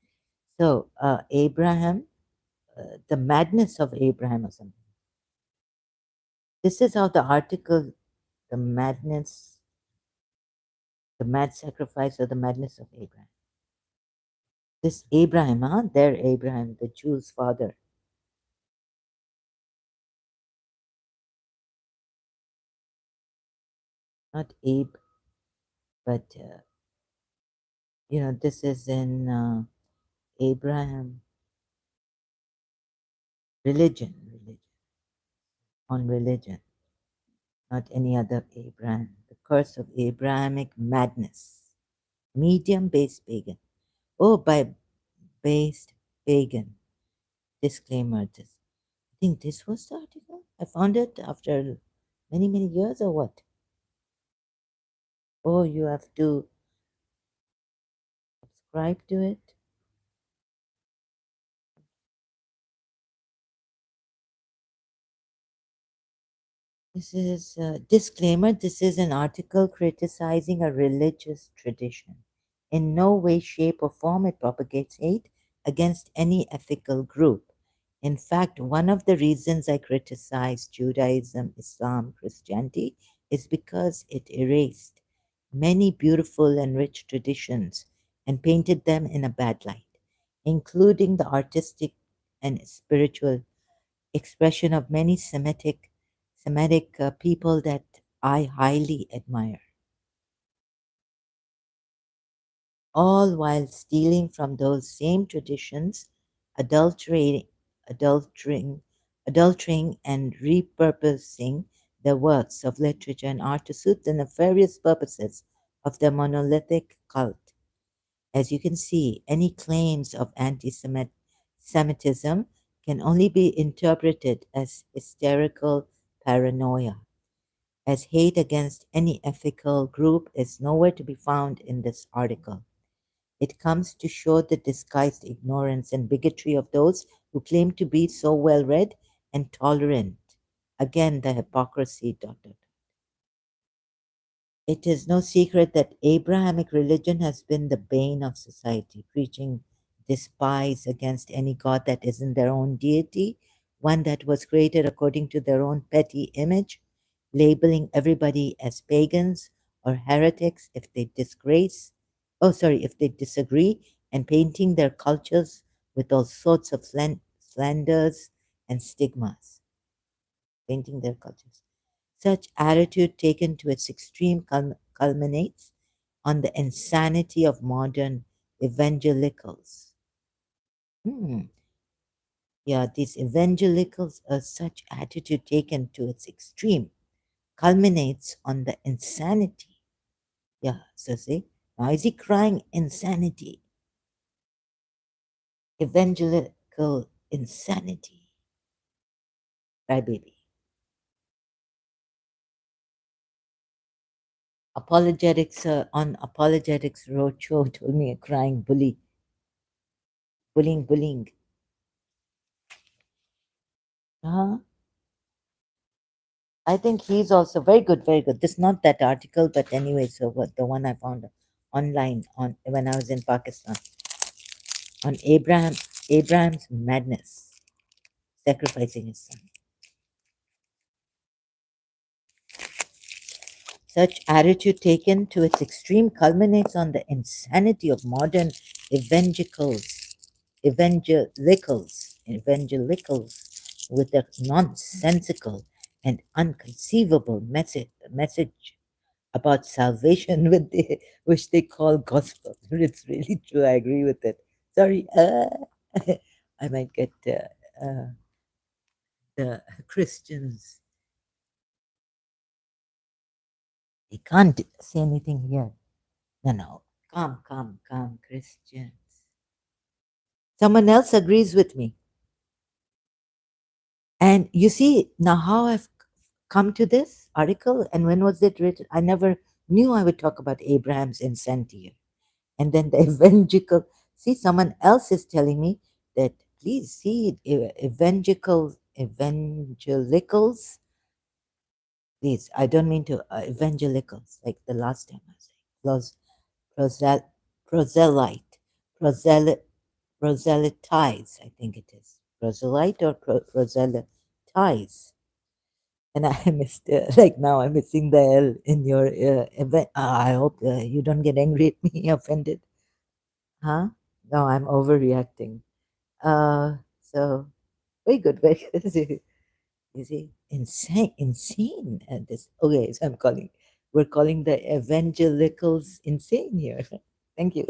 so Abraham, the madness of Abraham or something. This is how the article, the madness, the mad sacrifice or the madness of Abraham. This Abraham, their Abraham, the Jews' father. Not Abe, but this is in Abraham religion, on religion, not any other Abraham. The curse of Abrahamic madness, medium-based pagan. Oh, by based pagan. Disclaimer: this think this was the article. I found it after many, many years or what? Oh, you have to subscribe to it. This is a disclaimer. This is an article criticizing a religious tradition. In no way, shape, or form it propagates hate against any ethical group. In fact, one of the reasons I criticize Judaism, Islam, Christianity is because it erased many beautiful and rich traditions and painted them in a bad light, including the artistic and spiritual expression of many Semitic people that I highly admire, all while stealing from those same traditions, adulterating, adultering, adultering and repurposing the works of literature and art to suit the nefarious purposes of the monolithic cult. As you can see, any claims of anti Semitism can only be interpreted as hysterical paranoia, as hate against any ethical group is nowhere to be found in this article. It comes to show the disguised ignorance and bigotry of those who claim to be so well read and tolerant. Again, the hypocrisy. Dot, dot. It is no secret that Abrahamic religion has been the bane of society, preaching despise against any god that isn't their own deity, one that was created according to their own petty image, labeling everybody as pagans or heretics if they disagree, and painting their cultures with all sorts of slanders and stigmas, painting their cultures. Such attitude taken to its extreme culminates on the insanity of modern evangelicals. Hmm. Yeah, these evangelicals, such attitude taken to its extreme culminates on the insanity. Yeah, so see, now is he crying insanity? Evangelical insanity. Right, baby. Apologetics on Apologetics Roadshow told me a crying bullying. Uh-huh. I think he's also very good, very good. This is not that article, but anyway, so what the one I found online on when I was in Pakistan on Abraham's madness, sacrificing his son. Such attitude taken to its extreme culminates on the insanity of modern evangelicals, evangelicals with their nonsensical and unconceivable message about salvation which they call gospel. It's really true. I agree with it. Sorry, I might get the Christians. They can't say anything here. No. Come, Christians. Someone else agrees with me. And you see now how I've come to this article and when was it written? I never knew I would talk about Abraham's insanity. And then the evangelical, see, someone else is telling me that please see evangelicals, please, I don't mean to, evangelicals, like the last time I was saying, prosel- proselyte, proselyte, proselytize, I think it is. Proselyte or proselytize. And I missed, like now I'm missing the L in your event. I hope you don't get angry at me, offended. Huh? No, I'm overreacting. So very good, very good. You see, insane. And this, okay, so we're calling the evangelicals insane here. Thank you.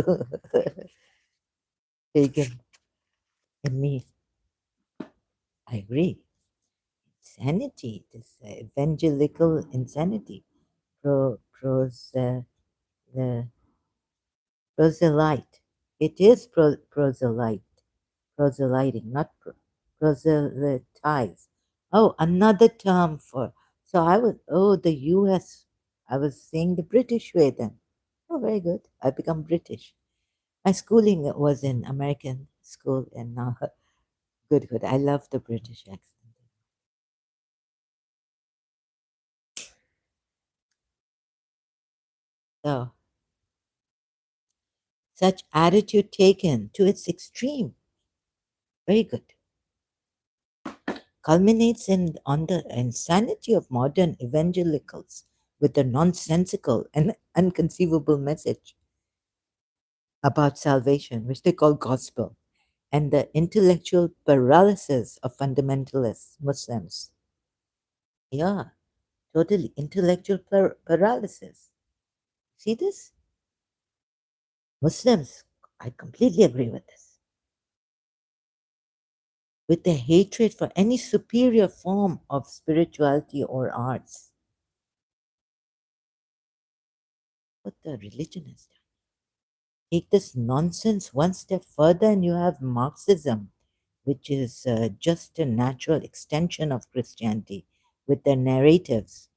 Pagan and me. I agree. Insanity, this evangelical insanity. The proselyte. It is proselyting, not pro. proselytize. Oh, another term for. So I was, oh, the US. I was saying the British way then. Oh, very good. I become British. My schooling was in American school, and now good, good. I love the British accent. So, such attitude taken to its extreme, very good, culminates in on the insanity of modern evangelicals with a nonsensical and unconceivable message about salvation, which they call gospel, and the intellectual paralysis of fundamentalist Muslims. Yeah, totally intellectual paralysis. See this? Muslims, I completely agree with this. With their hatred for any superior form of spirituality or arts. What the religion has done. Take this nonsense one step further, and you have Marxism, which is just a natural extension of Christianity with their narratives.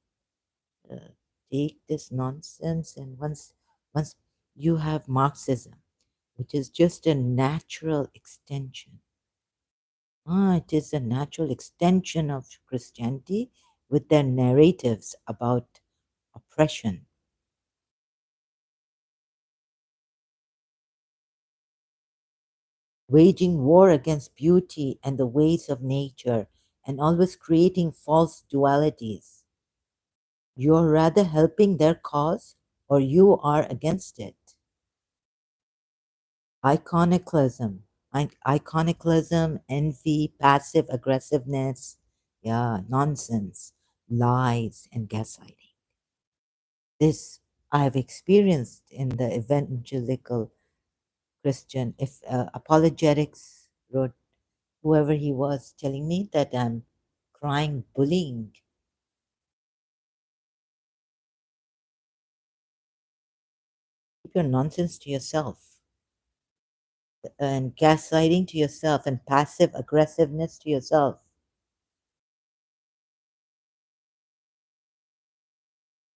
Uh, take this nonsense, and once you have Marxism, which is just a natural extension. It is a natural extension of Christianity with their narratives about oppression, waging war against beauty and the ways of nature, and always creating false dualities. You're rather helping their cause or you are against it. Iconoclasm, iconoclasm, envy, passive aggressiveness, yeah, nonsense, lies, and gaslighting. This I've experienced in the evangelical Christian. If apologetics wrote, whoever he was, telling me that I'm crying bullying, keep your nonsense to yourself, and gaslighting to yourself, and passive aggressiveness to yourself.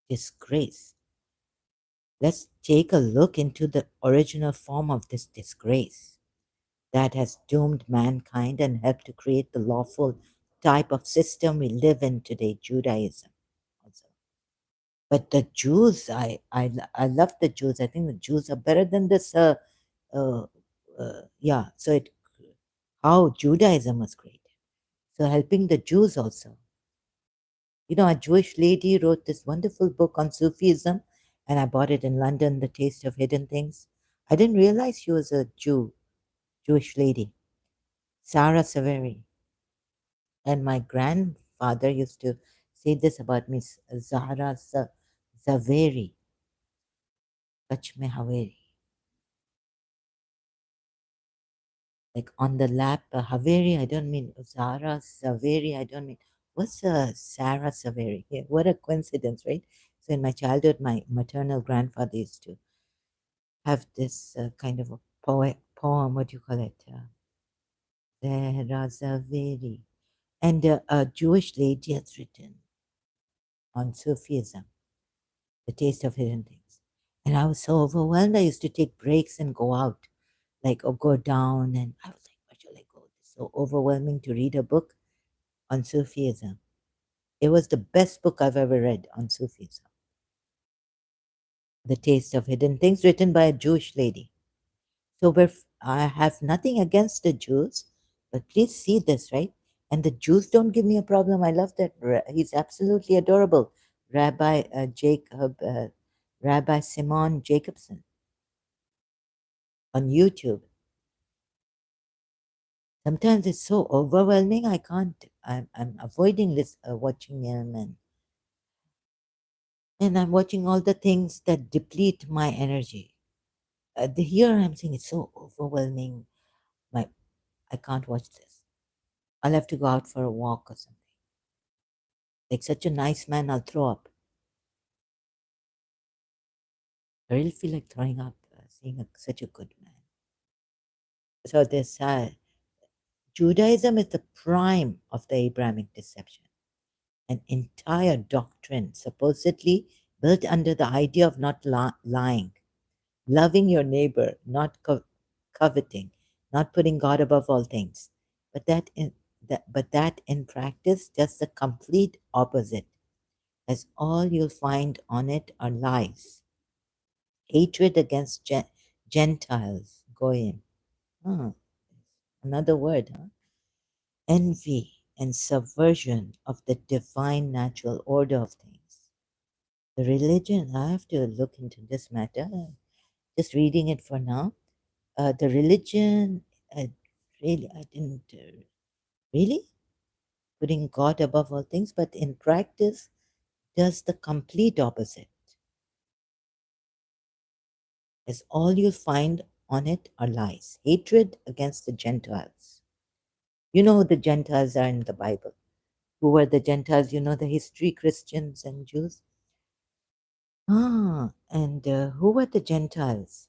Disgrace. Let's take a look into the original form of this disgrace that has doomed mankind and helped to create the lawful type of system we live in today, Judaism. Also. But the Jews, I love the Jews. I think the Jews are better than this. Yeah, so how Judaism was created. So helping the Jews also. You know, a Jewish lady wrote this wonderful book on Sufism, and I bought it in London, The Taste of Hidden Things. I didn't realize she was a Jewish lady, Sarah Saveri. And my grandfather used to say this about me, Zahra Zaveri, Kach mein Haveri. Like on the lap, Haveri, I don't mean Zahra Saveri, I don't mean, what's Sarah Saveri? Yeah, what a coincidence, right? So in my childhood, my maternal grandfather used to have this kind of a poem, what do you call it? Zahra Zaveri. And a Jewish lady has written on Sufism, The Taste of Hidden Things. And I was so overwhelmed. I used to take breaks and go out, like, or go down. And I was like, where shall I go? It's so overwhelming to read a book on Sufism. It was the best book I've ever read on Sufism. The Taste of Hidden Things, written by a Jewish lady. So I have nothing against the Jews, but please see this, right? And the Jews don't give me a problem. I love that. He's absolutely adorable. Rabbi Simon Jacobson on YouTube. Sometimes it's so overwhelming. I can't. I'm avoiding this, watching him, and I'm watching all the things that deplete my energy. Here I'm saying it's so overwhelming. My I can't watch this. I'll have to go out for a walk or something. Like such a nice man, I'll throw up. I really feel like throwing up, seeing such a good man. So this Judaism is the prime of the Abrahamic deception, an entire doctrine supposedly built under the idea of not lying, loving your neighbor, not coveting, not putting God above all things. But that in practice does the complete opposite, as all you'll find on it are lies, hatred against Gentiles, goyim. Huh, another word, huh? Envy and subversion of the divine natural order of things. The religion, I have to look into this matter, just reading it for now. The religion, really, I didn't really putting God above all things, but in practice does the complete opposite, as all you find on it are lies, hatred against the Gentiles. You know who the Gentiles are in the Bible. Who were the Gentiles? You know the history, Christians and Jews. And who were the Gentiles?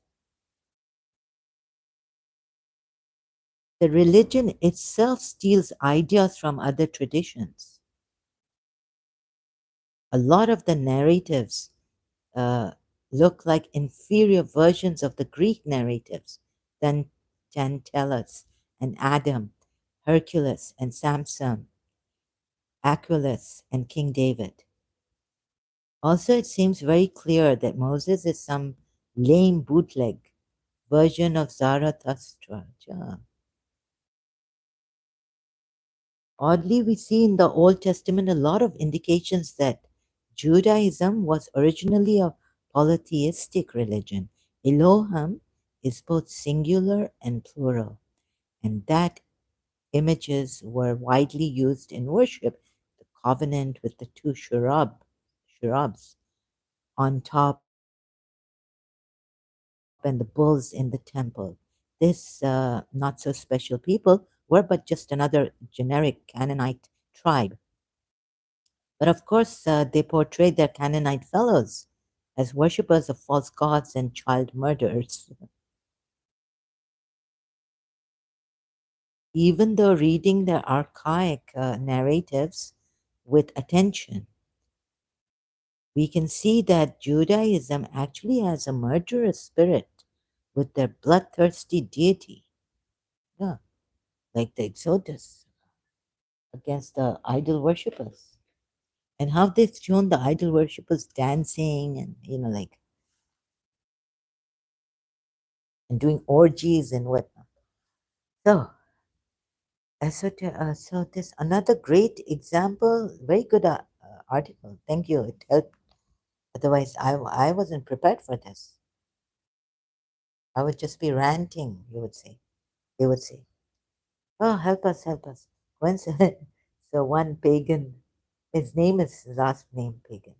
The religion itself steals ideas from other traditions. A lot of the narratives uh, look like inferior versions of the Greek narratives than Tantalus and Adam, Hercules and Samson, Achilles and King David. Also, it seems very clear that Moses is some lame bootleg version of Zarathustra. Ja. Oddly, we see in the Old Testament a lot of indications that Judaism was originally a polytheistic religion. Elohim is both singular and plural, and that images were widely used in worship. The covenant with the two cherubs on top and the bulls in the temple. This not so special people were but just another generic Canaanite tribe. But of course, they portrayed their Canaanite fellows as worshippers of false gods and child murderers. Even though reading their archaic narratives with attention, we can see that Judaism actually has a murderous spirit with their bloodthirsty deity. Yeah, like the Exodus against the idol worshippers. And how they've shown the idol worshippers dancing and, like, and doing orgies and whatnot. So, so this another great example, very good article. Thank you. It helped. Otherwise, I wasn't prepared for this. I would just be ranting, you would say. They would say, oh, help us, help us. Once, so one pagan, his name is last name pagan.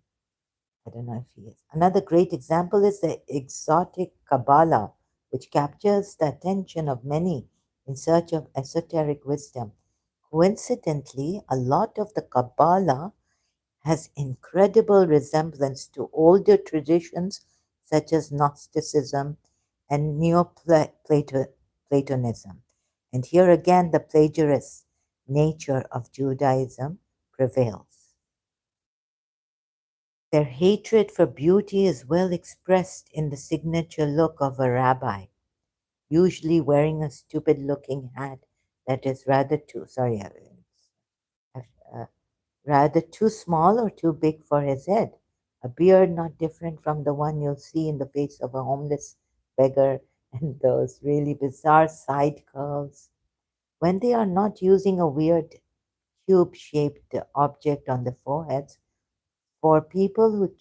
I don't know if he is. Another great example is the exotic Kabbalah, which captures the attention of many in search of esoteric wisdom. Coincidentally, a lot of the Kabbalah has incredible resemblance to older traditions such as Gnosticism and Neoplatonism. And here again, the plagiarist nature of Judaism prevails. Their hatred for beauty is well expressed in the signature look of a rabbi, usually wearing a stupid looking hat that is rather too small or too big for his head, a beard not different from the one you'll see in the face of a homeless beggar, and those really bizarre side curls. When they are not using a weird cube shaped object on the foreheads, for people who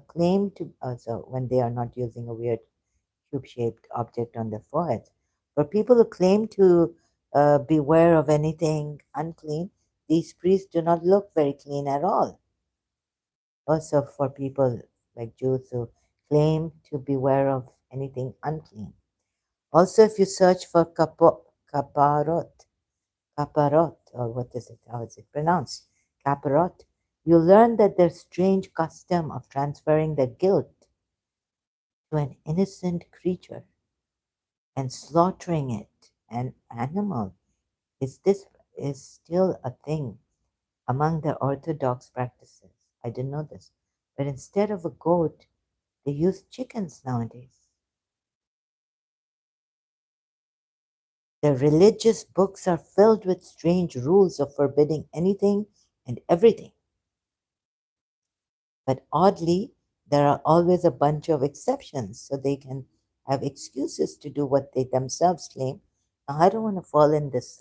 claim to, so when they are not using a weird cube shaped object on their foreheads, for people who claim to beware of anything unclean, these priests do not look very clean at all. Also, for people like Jews who claim to beware of anything unclean. Also, if you search for kaparot, or what is it? How is it pronounced? Kaparot, you learn that their strange custom of transferring their guilt to an innocent creature and slaughtering it, an animal, is still a thing among the Orthodox practices. I didn't know this. But instead of a goat, they use chickens nowadays. The religious books are filled with strange rules of forbidding anything and everything. But oddly, there are always a bunch of exceptions so they can have excuses to do what they themselves claim. Now, I don't want to fall in this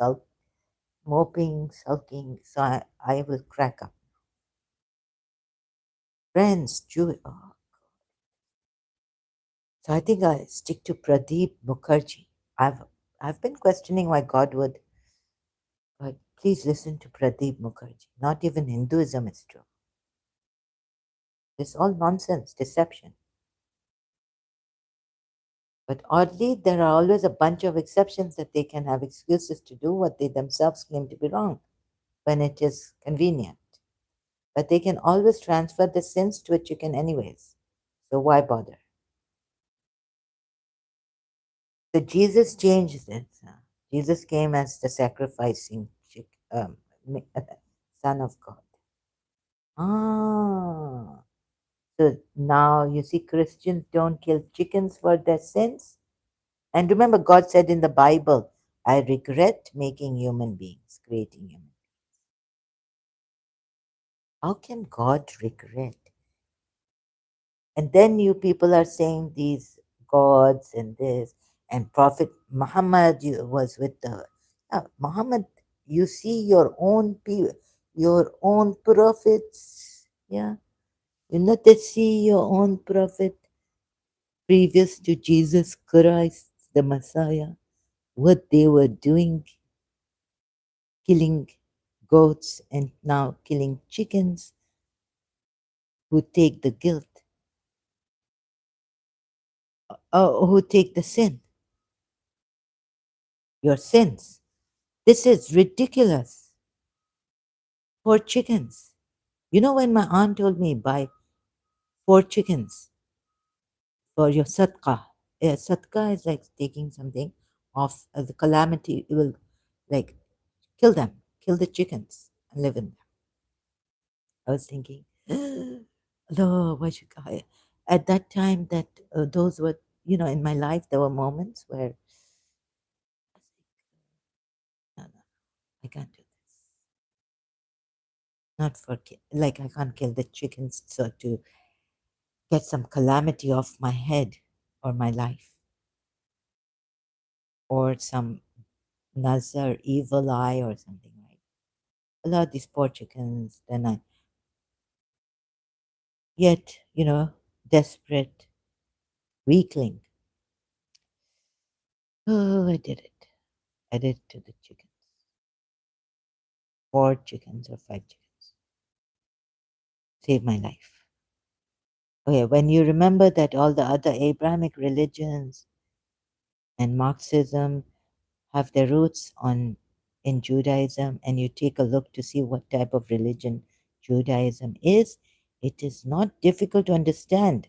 moping, sulking, so I will crack up. Friends, oh. So I think I stick to Pradeep Mukherjee. I've I've been questioning why God would. Please listen to Pradeep Mukherjee. Not even Hinduism is true. It's all nonsense, deception. But oddly, there are always a bunch of exceptions that they can have excuses to do what they themselves claim to be wrong when it is convenient. But they can always transfer the sins to a chicken, anyways. So why bother? So Jesus changed it. Jesus came as the sacrificing Son of God. Ah, so now you see, Christians don't kill chickens for their sins. And remember, God said in the Bible, I regret making human beings, creating human. How can God regret? And then you people are saying these gods and this, and Prophet Muhammad was with the Muhammad. You see your own people, your own prophets. Yeah, you not to see your own prophet previous to Jesus Christ, the Messiah, what they were doing, killing goats and now killing chickens, who take the guilt, who take the sin, your sins. This is ridiculous. Four chickens. You know, when my aunt told me buy four chickens for your sadqa, sadqa is like taking something off the calamity, it will like kill them, kill the chickens and live in them. I was thinking, no, why should I? At that time, that those were, in my life, there were moments where no, no, I can't do this. Not for like I can't kill the chickens so to get some calamity off my head or my life or some nazar evil eye or something, right? A lot of these poor chickens. Then I yet desperate weakling. Oh, I did it. I did it to the chickens. Four chickens or five chickens. Saved my life. Okay, when you remember that all the other Abrahamic religions and Marxism have their roots in Judaism, and you take a look to see what type of religion Judaism is, it is not difficult to understand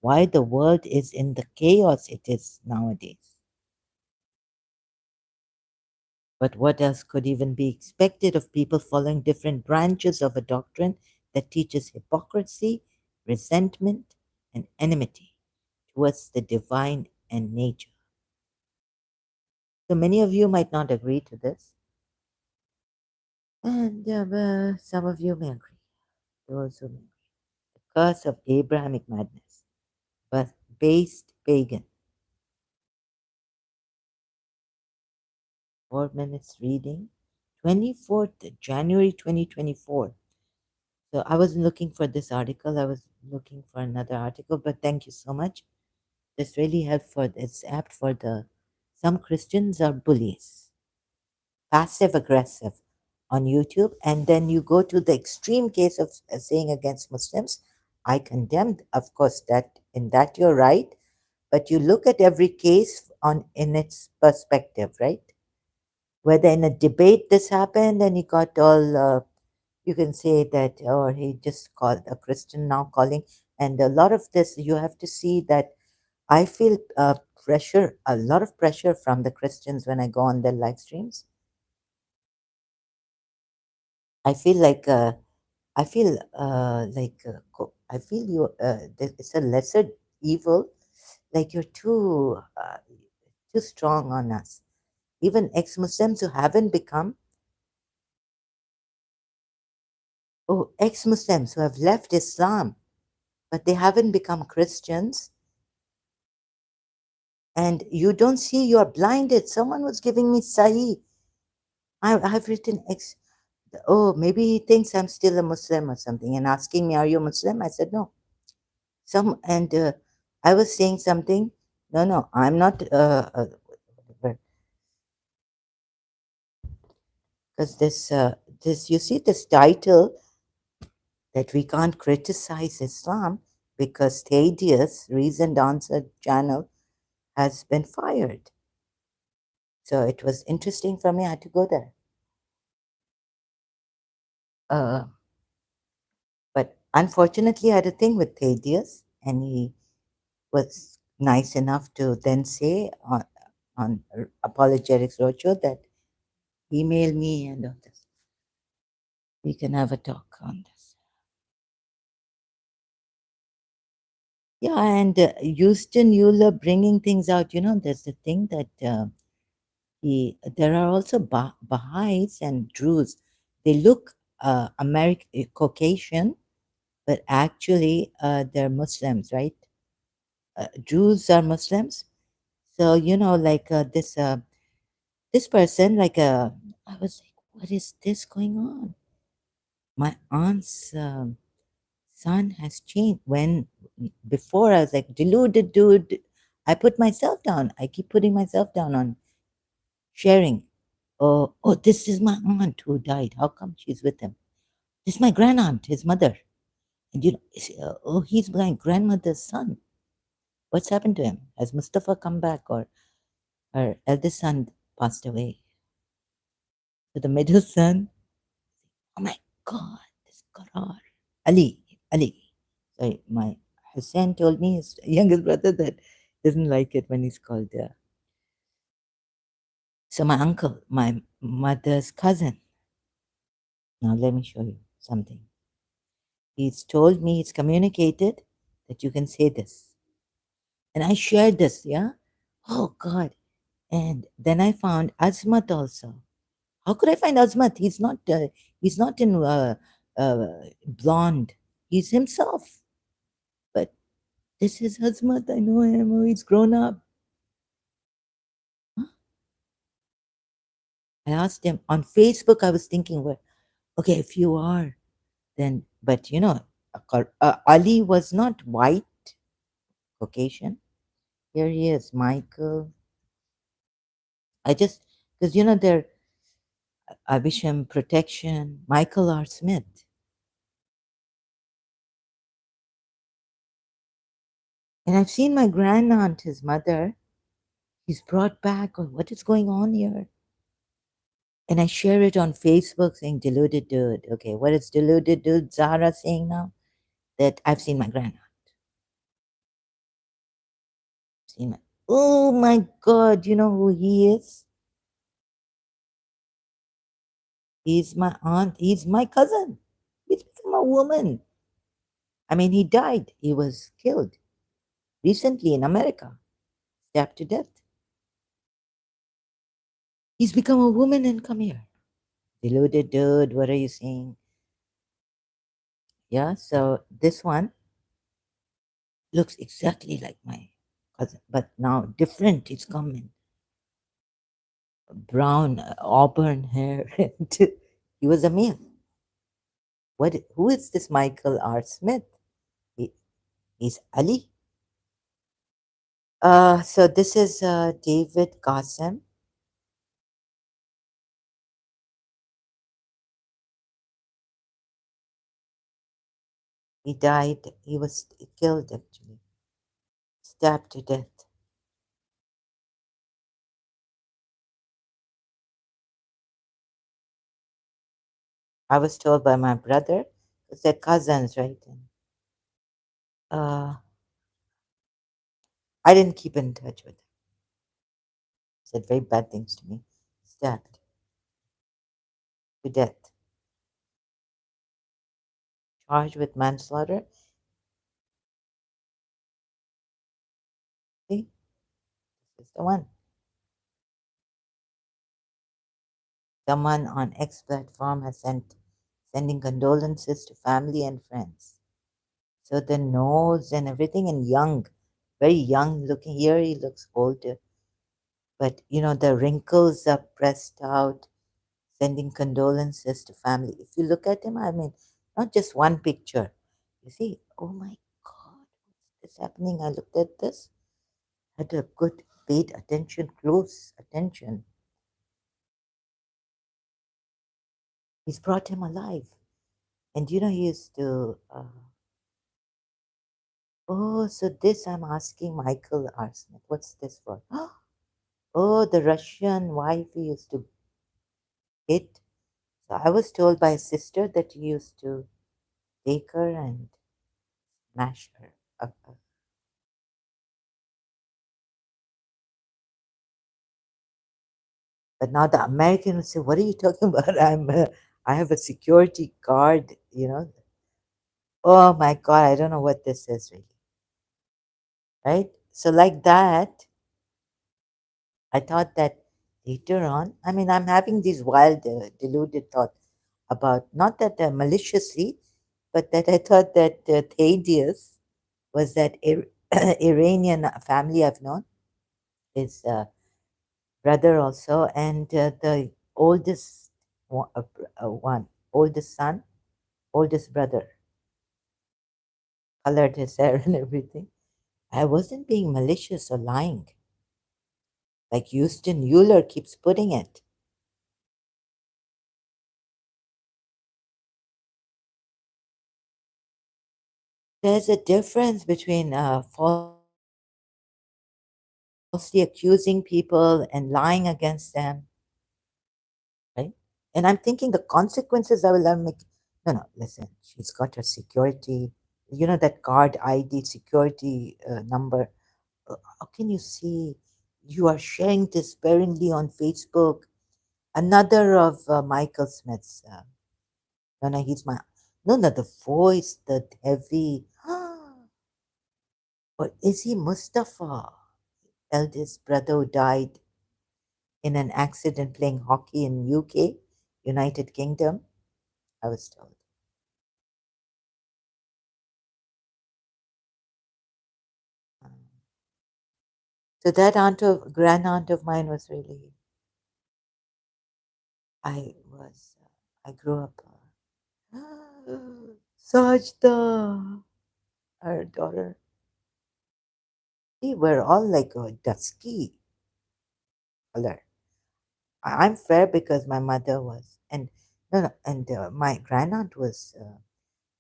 why the world is in the chaos it is nowadays. But what else could even be expected of people following different branches of a doctrine that teaches hypocrisy, resentment, and enmity towards the divine and nature? So many of you might not agree to this, and some of you may agree. Those who may agree. The curse of Abrahamic madness, but based pagan. 4 minutes reading, 24th January 2024. So I wasn't looking for this article. I was looking for another article, but thank you so much. This really helped for this apt for the some Christians are bullies, passive aggressive on YouTube, and then you go to the extreme case of saying against Muslims. I condemned, of course, that in that you're right, but you look at every case on in its perspective, right? Whether in a debate this happened and he got all you can say that, or he just called a Christian now calling. And a lot of this, you have to see that I feel pressure, a lot of pressure from the Christians when I go on their live streams. I feel like I feel you. It's a lesser evil. Like you're too strong on us. Even ex-Muslims who haven't become ex-Muslims who have left Islam, but they haven't become Christians, and you don't see. You're blinded. Someone was giving me Sahih. I've written ex. Oh, maybe he thinks I'm still a Muslim or something, and asking me, "Are you Muslim?" I said no. Some and I was saying something. No, no, I'm not. Because this you see this title that we can't criticize Islam because Thaddeus Reasoned Answer channel has been fired. So it was interesting for me. I had to go there. Uh, but unfortunately, I had a thing with Thaddeus, and he was nice enough to then say on Apologetics Roadshow that email me and all this. We can have a talk on this. Yeah, and Euston Euler bringing things out. You know, there's the thing that there are also Baha'is and Druze. They look American, Caucasian, but actually they're Muslims, right? Druze are Muslims. So you know, like this person, I was like, what is this going on? My aunt's son has changed. When before I was like deluded, dude. I put myself down. I keep putting myself down on sharing. Oh, this is my aunt who died. How come she's with him? This is my grandaunt, his mother. And oh, he's my grandmother's son. What's happened to him? Has Mustafa come back or her eldest son passed away? So the middle son, oh my God, this Qarar. Ali. Sorry, my Hussein told me his youngest brother that doesn't like it when he's called. So my uncle, my mother's cousin. Now let me show you something. He's told me, he's communicated that you can say this. And I shared this, yeah? Oh God. And then I found Azmat also. How could I find Azmat? He's not in uh, blonde. He's himself. But this is Azmat. I know him. Oh, he's grown up. Huh? I asked him on Facebook. I was thinking, well, okay, if you are, then, but you know, Ali was not white, Caucasian. Here he is, Michael. I just, because you know, I wish him protection. Michael R. Smith. And I've seen my grandaunt, his mother, he's brought back. Oh, what is going on here? And I share it on Facebook saying, deluded dude. Okay, what is deluded dude Zara saying now? That I've seen my grandaunt. Seen my, oh my God, you know who he is? He's my aunt. He's my cousin. He's become a woman. I mean, he died. He was killed recently in America, stabbed to death. He's become a woman and come here. Deluded dude, what are you saying? Yeah, so this one looks exactly like my cousin, but now different. It's coming brown, auburn hair. He was a male. What? Who is this Michael R. Smith? He, he's Ali. So this is David Qasim. He died. He was killed actually, stabbed to death. I was told by my brother, because they're cousins, right? And, I didn't keep in touch with him. Said very bad things to me. Stabbed to death. charged with manslaughter. See, this is the one. Someone on X platform has sending condolences to family and friends. So the nose and everything, and young, very young looking. Here he looks older, but the wrinkles are pressed out, sending condolences to family. If you look at him, I mean, not just one picture. You see, oh my God, what's happening? I looked at this, had a good paid attention, close attention. He's brought him alive. And he used to, oh, so this I'm asking Michael R. Smith, what's this for? Oh, the Russian wife he used to hit. So I was told by a sister that he used to take her and smash her up. But now the American would say, "What are you talking about? I have a security guard. Oh my God, I don't know what this is really, right? So like that, I thought that later on, I mean, I'm having these wild, deluded thoughts about not that maliciously, but that I thought that Thaddeus was that Iranian family I've known, his brother also, and the oldest one, oldest son, oldest brother, colored his hair and everything. I wasn't being malicious or lying, like Euston Euler keeps putting it. There's a difference between falsely accusing people and lying against them, right? And I'm thinking the consequences I will make. No, no, listen, she's got her security, that card ID security number. How can you see you are sharing this sparingly on Facebook? Another of Michael Smith's. No, no, he's my. No, no, the voice, the heavy. Or is he Mustafa, eldest brother who died in an accident playing hockey in UK, United Kingdom? I was told. Um, So that grand aunt of mine was really. I was. I grew up. Sajda, her daughter. We were all like a dusky color. I'm fair because my mother was, and no, no, and my grandaunt was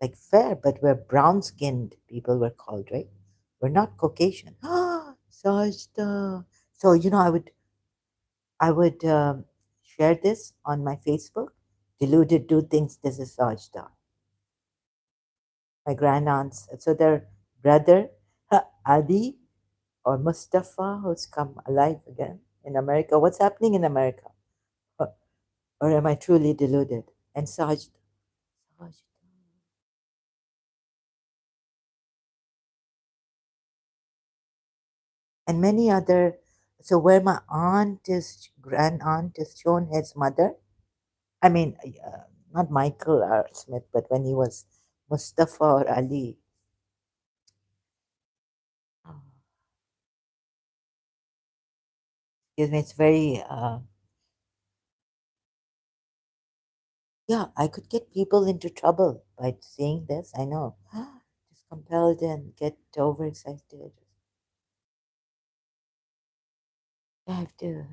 like fair, but we're brown skinned people were called, right? We're not Caucasian. Sajda. So I would share this on my Facebook. Deluded dude thinks this is Sajda. My grandaunt's, so their brother Adi or Mustafa, who's come alive again in America. What's happening in America? Or, or am I truly deluded? And Sajda, and many other. So where my grand aunt is shown his mother. I mean, not Michael R. Smith, but when he was Mustafa or Ali. Oh, excuse me, it's very. Yeah, I could get people into trouble by saying this. I know. Just compelled and get overexcited. I have to.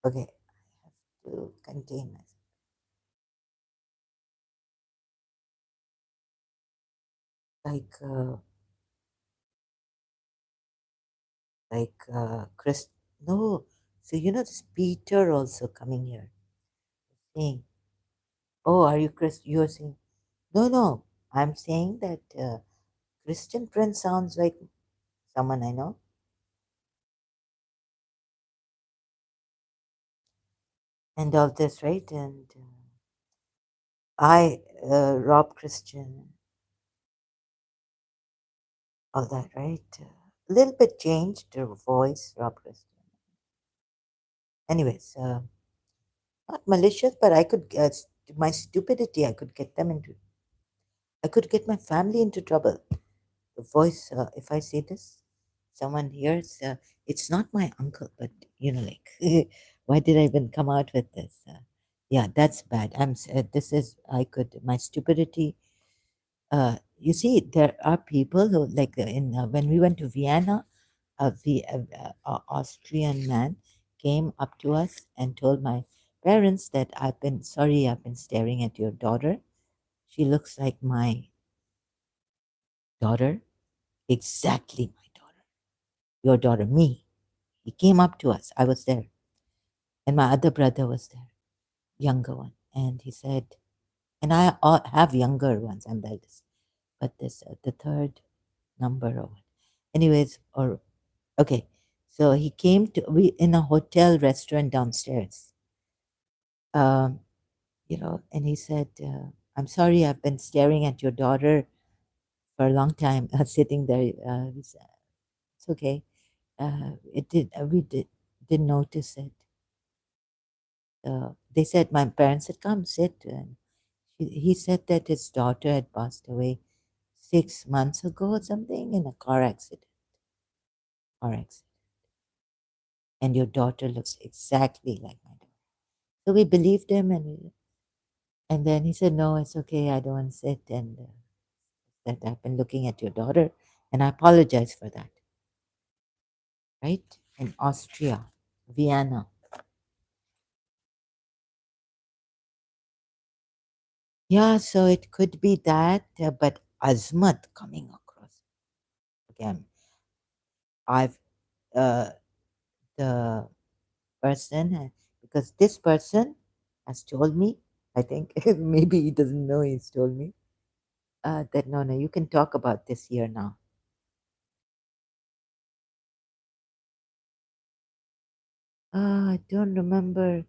Okay, I have to contain myself. Like, Chris. No, so this Peter also coming here saying, "Oh, are you Chris?" You're saying, "No, no." I'm saying that Christian Prince sounds like someone I know, and all this, right? And Rob Christian, all that, right? A little bit changed her voice, Rob Christian. Anyways, not malicious, but my stupidity, I could get my family into trouble. The voice, if I say this, someone hears, it's not my uncle, but like, why did I even come out with this? Yeah, that's bad. This is, my stupidity. You see, there are people who, like, when we went to Vienna, a Austrian man came up to us and told my parents that I've been staring at your daughter. She looks like my daughter, exactly my daughter, your daughter, me. He came up to us. I was there, and my other brother was there, younger one, and he said, and I have younger ones. I'm the eldest, but this the third number or what. Anyways, or okay. So he came to we in a hotel restaurant downstairs. Um, and he said, "I'm sorry, I've been staring at your daughter for a long time, sitting there." He said, it's okay. It did. We didn't notice it. They said my parents had come sit, and he said that his daughter had passed away 6 months ago or something in a car accident. Car accident, and your daughter looks exactly like my daughter. So we believed him, and then he said, "No, it's okay. I don't want to sit." And that I've been looking at your daughter, and I apologize for that. Right in Austria, Vienna. Yeah, so it could be that, but Azmat coming across again. I've uh, the person because this person has told me. I think maybe he doesn't know he's told me that no, you can talk about this here now. I don't remember.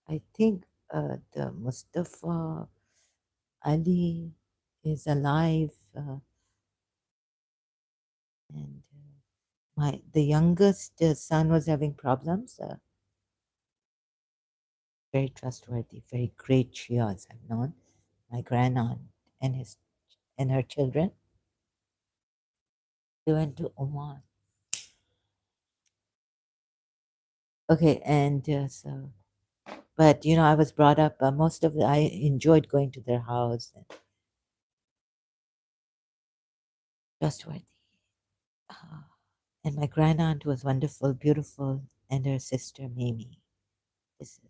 I think the Mustafa Ali is alive, and my the youngest son was having problems. Very trustworthy, very great Shias I've known. My grandaunt and his and her children. They went to Oman. Okay, and so, but I was brought up. I enjoyed going to their house. And trustworthy. Ah, and my grandaunt was wonderful, beautiful, and her sister Mimi. This,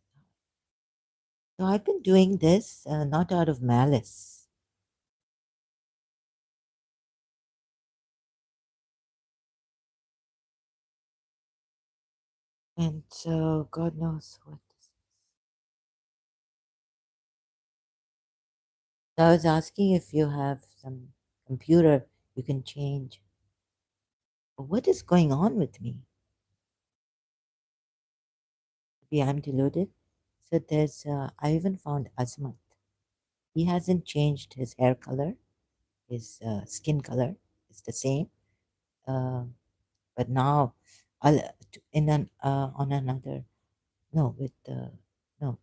so I've been doing this not out of malice. And so God knows what this is. So I was asking if you have some computer you can change. What is going on with me? Maybe I'm deluded. So I even found Azmat. He hasn't changed his hair color, his skin color is the same. Uh, but now, I'll, on another, no, no,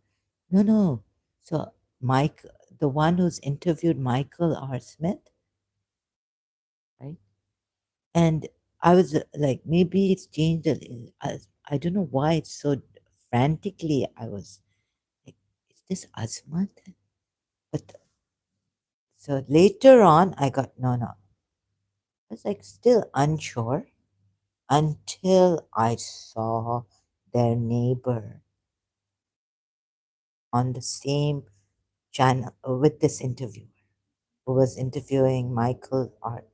no. So Mike, the one who's interviewed Michael R. Smith, right? And I was like, maybe it's changed a little. I don't know why it's so frantically. I was like, is this Azmat? But so later on, I got no. I was like still unsure until I saw their neighbor on the same channel with this interviewer who was interviewing Michael Art.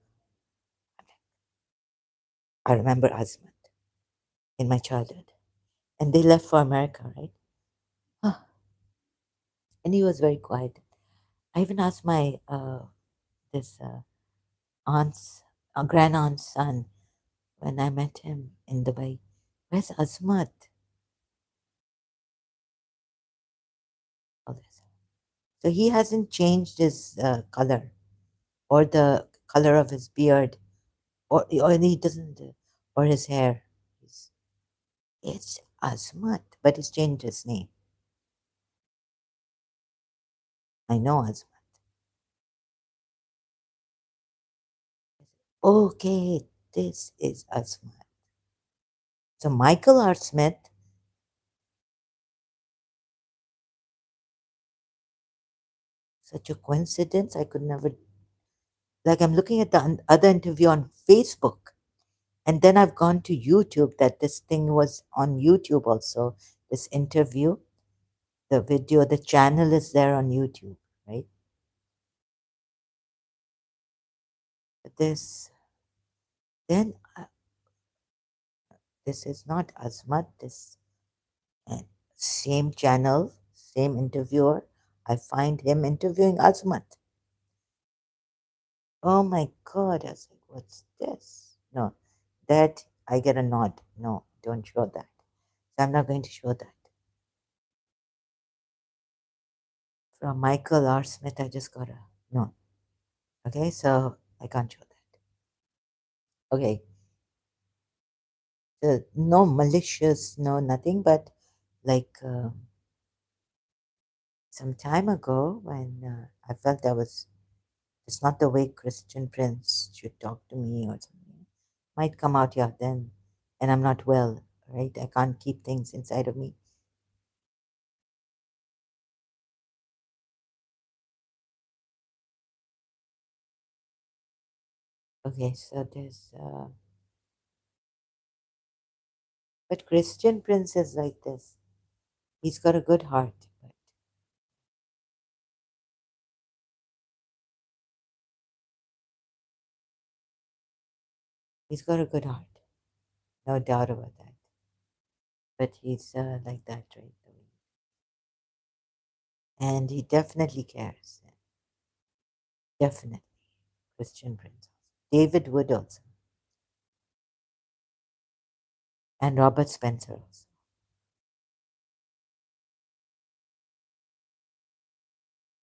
I remember Azmat in my childhood. And they left for America, right? Huh. And he was very quiet. I even asked my this aunt's grand aunt's son when I met him in Dubai, where's Azmat? All this. So he hasn't changed his color or the color of his beard, or he doesn't, or his hair. He's, it's Azmat, but he's changed his name. I know Azmat. Okay, this is Azmat. So Michael R. Smith, such a coincidence. I could never, like, I'm looking at the other interview on Facebook, and then I've gone to YouTube, that this thing was on YouTube also, this interview, the video, the channel is there on YouTube, right? This, then this is not Azmat, this uh, same channel, same interviewer. I find him interviewing Azmat. Oh my God, I was like, what's this? No, that I get a nod. No, don't show that. So I'm not going to show that. From Michael R. Smith, I just got a no. Okay, so I can't show that. Okay, no malicious, no nothing, but like some time ago when I felt that was it's not the way Christian Prince should talk to me or something. Might come out, yeah, then, and I'm not well, right? I can't keep things inside of me. Okay, so there's, but Christian Prince is like this. He's got a good heart, but he's got a good heart, no doubt about that. But he's like that, right? And he definitely cares. Definitely. Christian Prince. David Wood also. And Robert Spencer also.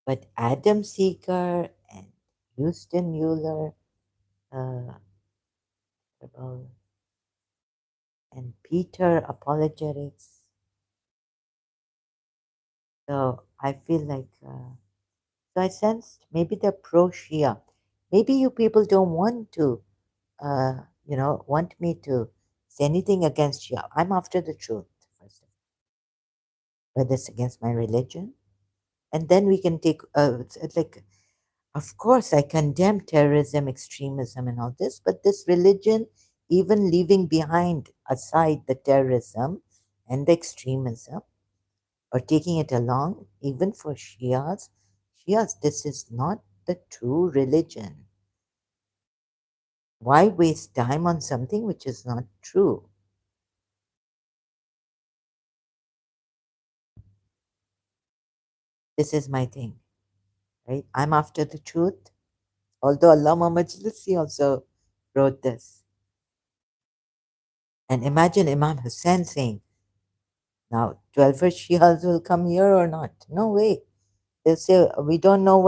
But Adam Seeger and Euston Euler, uh, and Peter Apologetics. So I feel like, so I sensed maybe they're pro-Shia. Maybe you people don't want to, want me to say anything against Shia. I'm after the truth, first of all, whether it's against my religion. And then we can take, it's like, of course, I condemn terrorism, extremism, and all this, but this religion, even leaving behind aside the terrorism and the extremism, or taking it along, even for Shias, this is not the true religion. Why waste time on something which is not true? This is my thing, right? I'm after the truth. Although Allama Majlisi also wrote this. And imagine Imam Hussein saying, now 12 Shias will come here or not? No way. They'll say, we don't know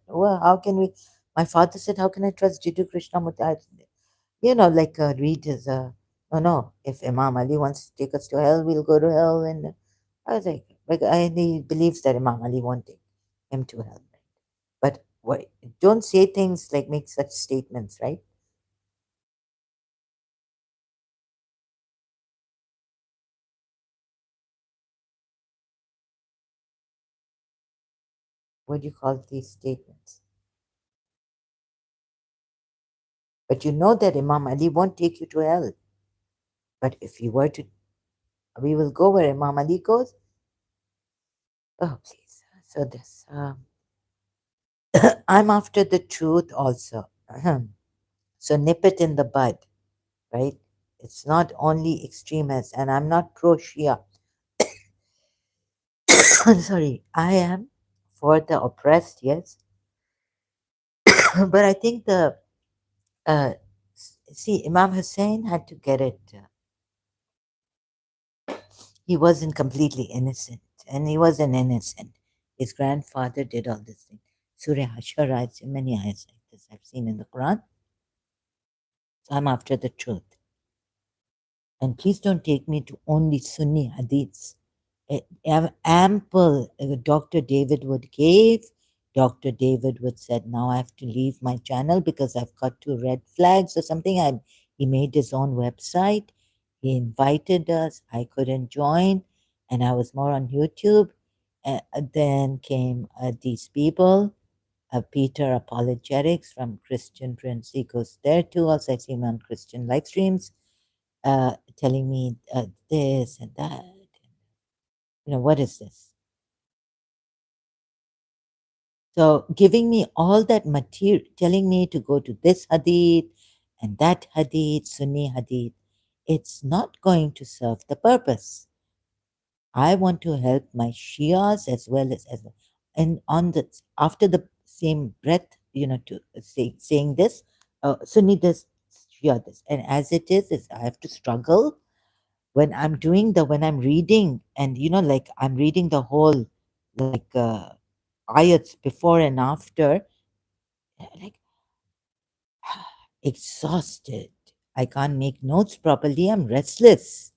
how can we? My father said, how can I trust Jiddu Krishna Murthy? Like Reed is no, no. If Imam Ali wants to take us to hell, we'll go to hell. And I was and he believes that Imam Ali won't take him to hell. But what, don't say things like make such statements, right? What do you call these statements? But you know that Imam Ali won't take you to hell. But if you were to, we will go where Imam Ali goes. Oh, please. So this, I'm after the truth also. So nip it in the bud, right? It's not only extremists, and I'm not pro Shia. Sorry, I am for the oppressed, yes. But I think see, Imam Hussein had to get it. He wasn't completely innocent, and he wasn't innocent. His grandfather did all this thing. Surah Hashara, many ayahs like this I've seen in the Quran. So I'm after the truth. And please don't take me to only Sunni hadiths. Ample Dr. David Wood gave. Dr. David Wood said, now I have to leave my channel because I've got two red flags or something. He made his own website. He invited us. I couldn't join. And I was more on YouTube. Then came these people, Peter Apologetics from Christian Prince. He goes there too. Also, I see him on Christian live streams, telling me this and that. What is this? So giving me all that material, telling me to go to this hadith and that hadith, Sunni hadith, it's not going to serve the purpose. I want to help my Shias as well as and on the after the same breath, to saying this, Sunni this, Shia this, and as it is I have to struggle when when I'm reading, and like I'm reading the whole, like ayats before and after, like exhausted. I can't make notes properly. I'm restless,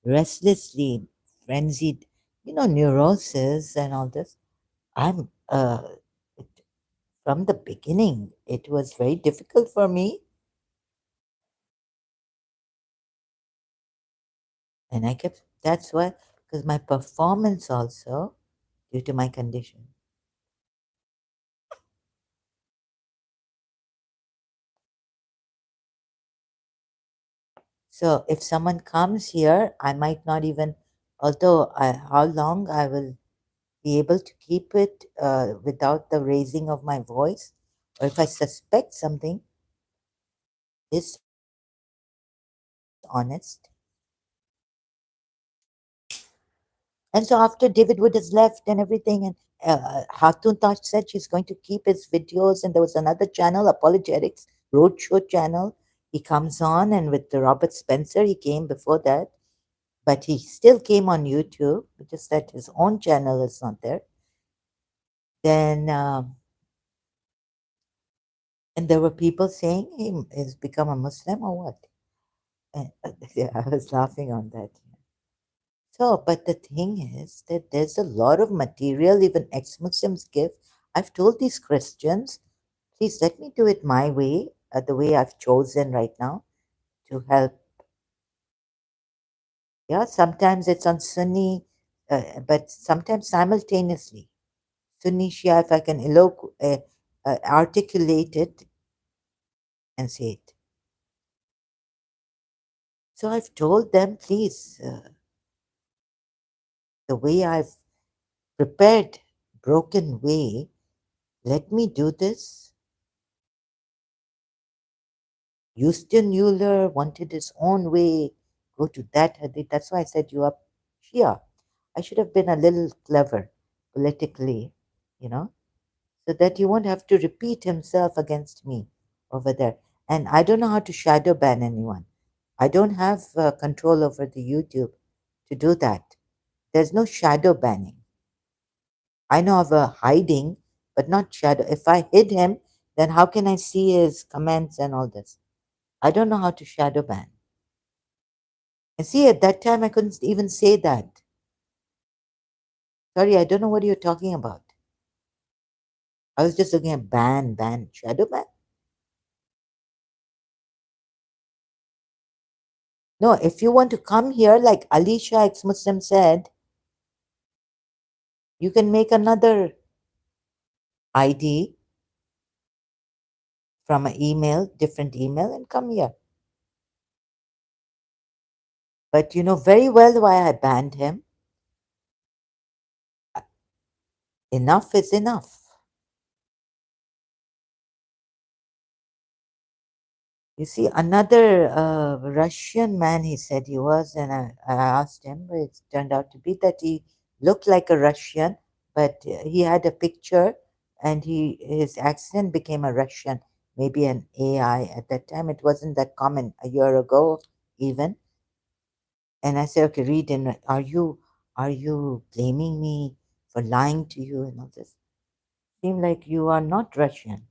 restlessly frenzied, neurosis and all this. I'm it- from the beginning, it was very difficult for me, and I kept. That's why, because my performance also due to my condition. So if someone comes here, I might not even, although how long I will be able to keep it without the raising of my voice, or if I suspect something, is honest. And so after David Wood has left and everything, and Hatun Taj said she's going to keep his videos, and there was another channel, Apologetics Roadshow channel. He comes on, and with the Robert Spencer, he came before that, but he still came on YouTube, just that his own channel is not there. Then, and there were people saying he has become a Muslim or what? And, yeah, I was laughing on that. So, but the thing is that there's a lot of material even ex-Muslims give. I've told these Christians, please let me do it my way, the way I've chosen right now to help. Yeah, sometimes it's on Sunni, but sometimes simultaneously. Sunni Shia, if I can articulate it and say it. So I've told them, please, the way I've prepared, broken way, let me do this. Euston Euler wanted his own way, go to that hadith. That's why I said you are Shia. I should have been a little clever politically, you know, so that he won't have to repeat himself against me over there. And I don't know how to shadow ban anyone. I don't have control over the YouTube to do that. There's no shadow banning. I know of a hiding, but not shadow. If I hid him, then how can I see his comments and all this? I don't know how to shadow ban. And see, at that time, I couldn't even say that. Sorry, I don't know what you're talking about. I was just looking at ban, shadow ban. No, if you want to come here, like Alicia ex Muslim said, you can make another ID from an email, different email, and come here. But you know very well why I banned him. Enough is enough. You see, another Russian man, he said he was, and I asked him, but it turned out to be that he looked like a Russian, but he had a picture and his accent became a Russian, maybe an AI at that time. It wasn't that common a year ago, even. And I said, okay, read in. Are you blaming me for lying to you and all this. Seem like you are not Russian.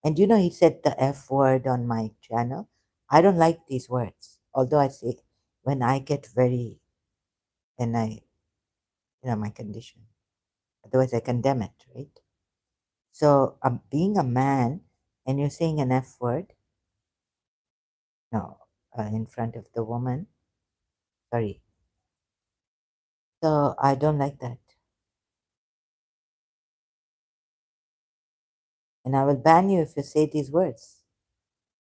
And he said the F word on my channel. I don't like these words, although I say when I get very, and my condition. Otherwise, I condemn it, right? So, being a man and you're saying an F word, no, in front of the woman, sorry. So, I don't like that. And I will ban you if you say these words.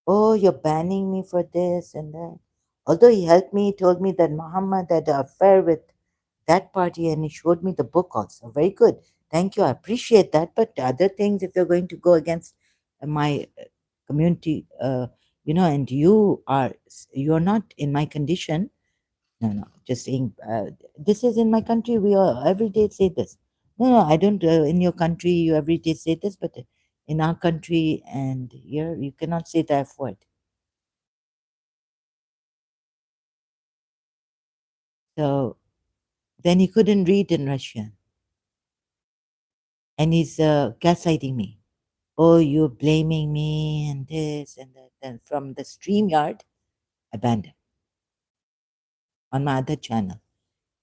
Oh, you're banning me for this and that. Although he helped me, he told me that Muhammad had an affair with that party and he showed me the book also. Very good. Thank you. I appreciate that. But other things, if you're going to go against my community, and you're not in my condition. No, no, just saying, this is in my country. We all every day say this. No, no, I don't. In your country, you every day say this, but in our country and here, you cannot say the F word. So then he couldn't read in Russian, and he's gaslighting me. Oh, you're blaming me and this and that. Then from the StreamYard, I banned him. On my other channel,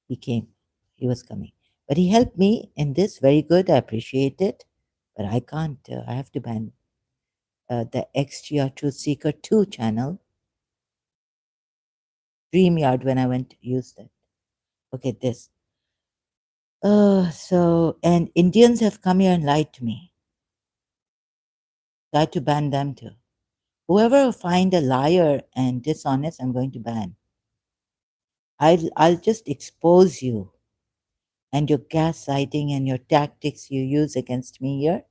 he came. He was coming. But he helped me in this. Very good. I appreciate it. But I can't. I have to ban the Ex-Shia Truth Seeker 2 channel, StreamYard, when I went to Euston. Okay, this. And Indians have come here and lied to me. So I had to ban them too. Whoever I find a liar and dishonest, I'm going to ban. I'll just expose you and your gaslighting and your tactics you use against me here.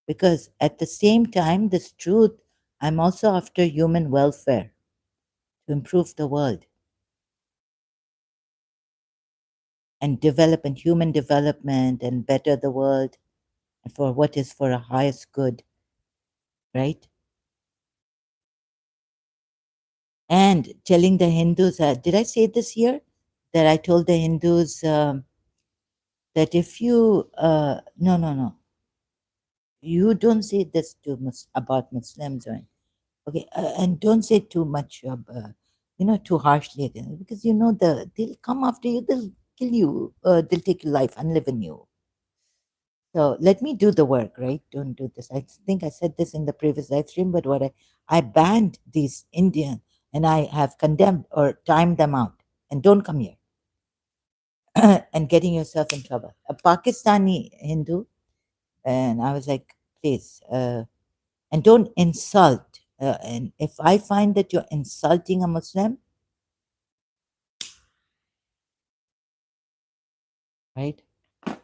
Because at the same time, this truth, I'm also after human welfare to improve the world and development, human development, and better the world and for what is for our highest good, right? And telling the Hindus, did I say this here? That I told the Hindus that if you, no, no, no, you don't say this to about Muslims or okay, and don't say too much, too harshly again, because they'll come after you, they'll kill you, they'll take your life and live in you. So let me do the work, right? Don't do this. I think I said this in the previous live stream, but I banned these Indian and I have condemned or timed them out and don't come here and getting yourself in trouble. A Pakistani Hindu, and I was like, please, and don't insult. And if I find that you're insulting a Muslim, right?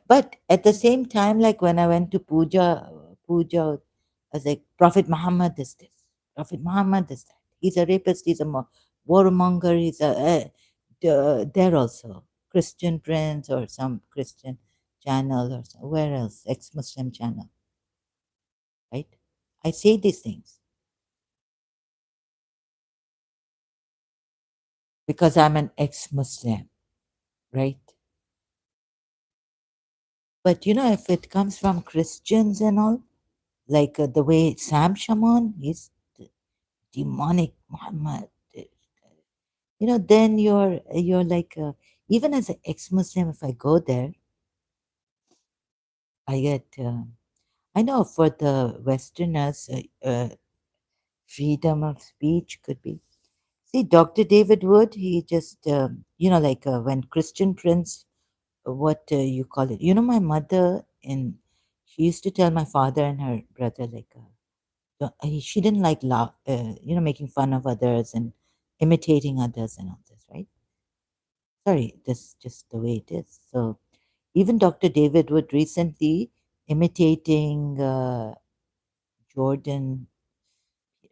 But at the same time, like when I went to puja, I was like, Prophet Muhammad is this, Prophet Muhammad is that. He's a rapist, he's a warmonger, he's there also, Christian Prince or some Christian channel or where else, ex-Muslim channel, right? I say these things because I'm an ex-Muslim, right? But if it comes from Christians and all, like the way Sam Shaman, he's demonic Muhammad. Then you're like even as an ex-Muslim, if I go there, I get. I know for the Westerners, freedom of speech could be. See, Dr. David Wood, he just like when Christian Prince, what you call it. My mother in she used to tell my father and her brother like. She didn't like laugh, making fun of others and imitating others and all this, right? Sorry, that's just the way it is. So even Dr. David Wood recently imitating Jordan,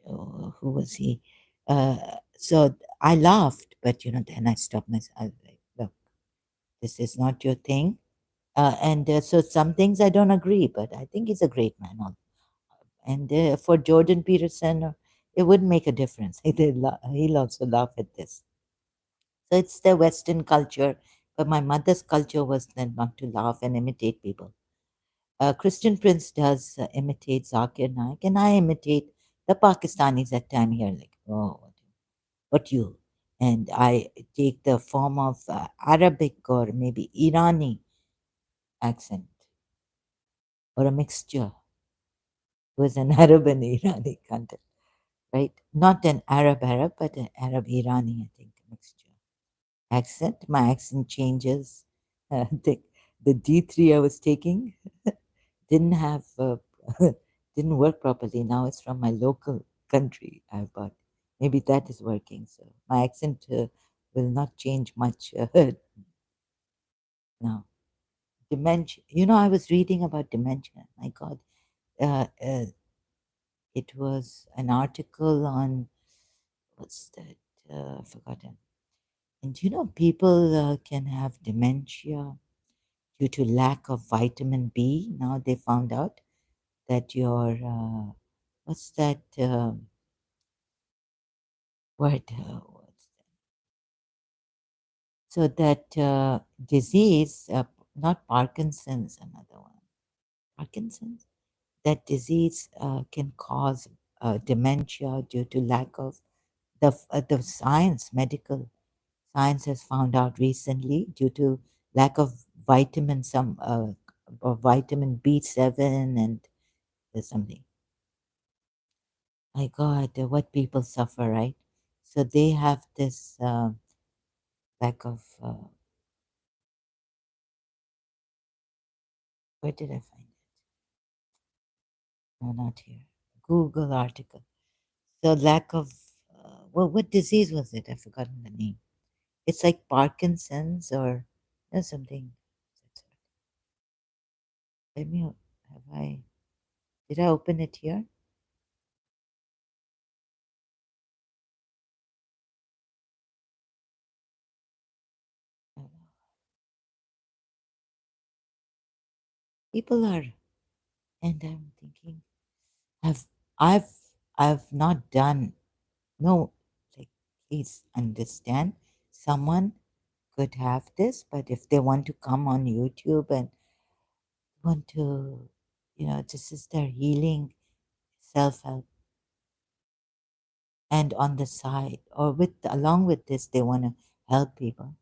who was he? So I laughed, but then I stopped myself. I was like, look, this is not your thing. And so some things I don't agree, but I think he's a great man. And for Jordan Peterson, it wouldn't make a difference. He'll also laugh at this. So it's the Western culture But my mother's culture was then not to laugh and imitate people. Christian Prince does imitate Zakir Naik, and I imitate the Pakistanis at time here, like, oh, what you? And I take the form of Arabic or maybe Irani accent or a mixture. It was an Arab and Irani content, right? Not an Arab, but an Arab Irani, I think, mixture. Accent, my accent changes. The D3 I was taking didn't have didn't work properly. Now it's from my local country I bought. Maybe that is working. So my accent will not change much now. Dementia. You know, I was reading about dementia. My God, uh, uh, it was an article on what's that? Forgotten. And you know, people can have dementia due to lack of vitamin B. Now they found out that your what's that word? So that disease, not Parkinson's, another one. Parkinson's. That disease can cause dementia due to lack of the science. Medical science has found out recently due to lack of vitamin, some vitamin B7 and there's something. My God, what people suffer, right? So they have this lack of. Where did I find it? No, not here. Google article. So lack of. What disease was it? I've forgotten the name. It's like Parkinson's or something. Let me. Have I? Did I open it here? People are, and I'm thinking, have I've I've not done no, like, please understand, someone could have this, but if they want to come on YouTube and want to, this is their healing, self-help, and on the side or with along with this they want to help people.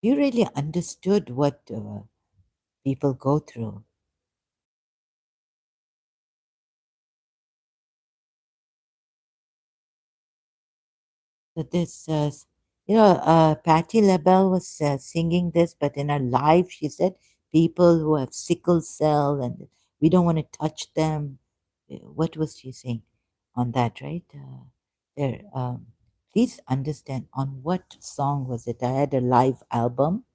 You really understood what people go through. So this, Patti LaBelle was singing this, but in her live, she said people who have sickle cell and we don't want to touch them. What was she saying on that, right? There, please understand on what song was it? I had a live album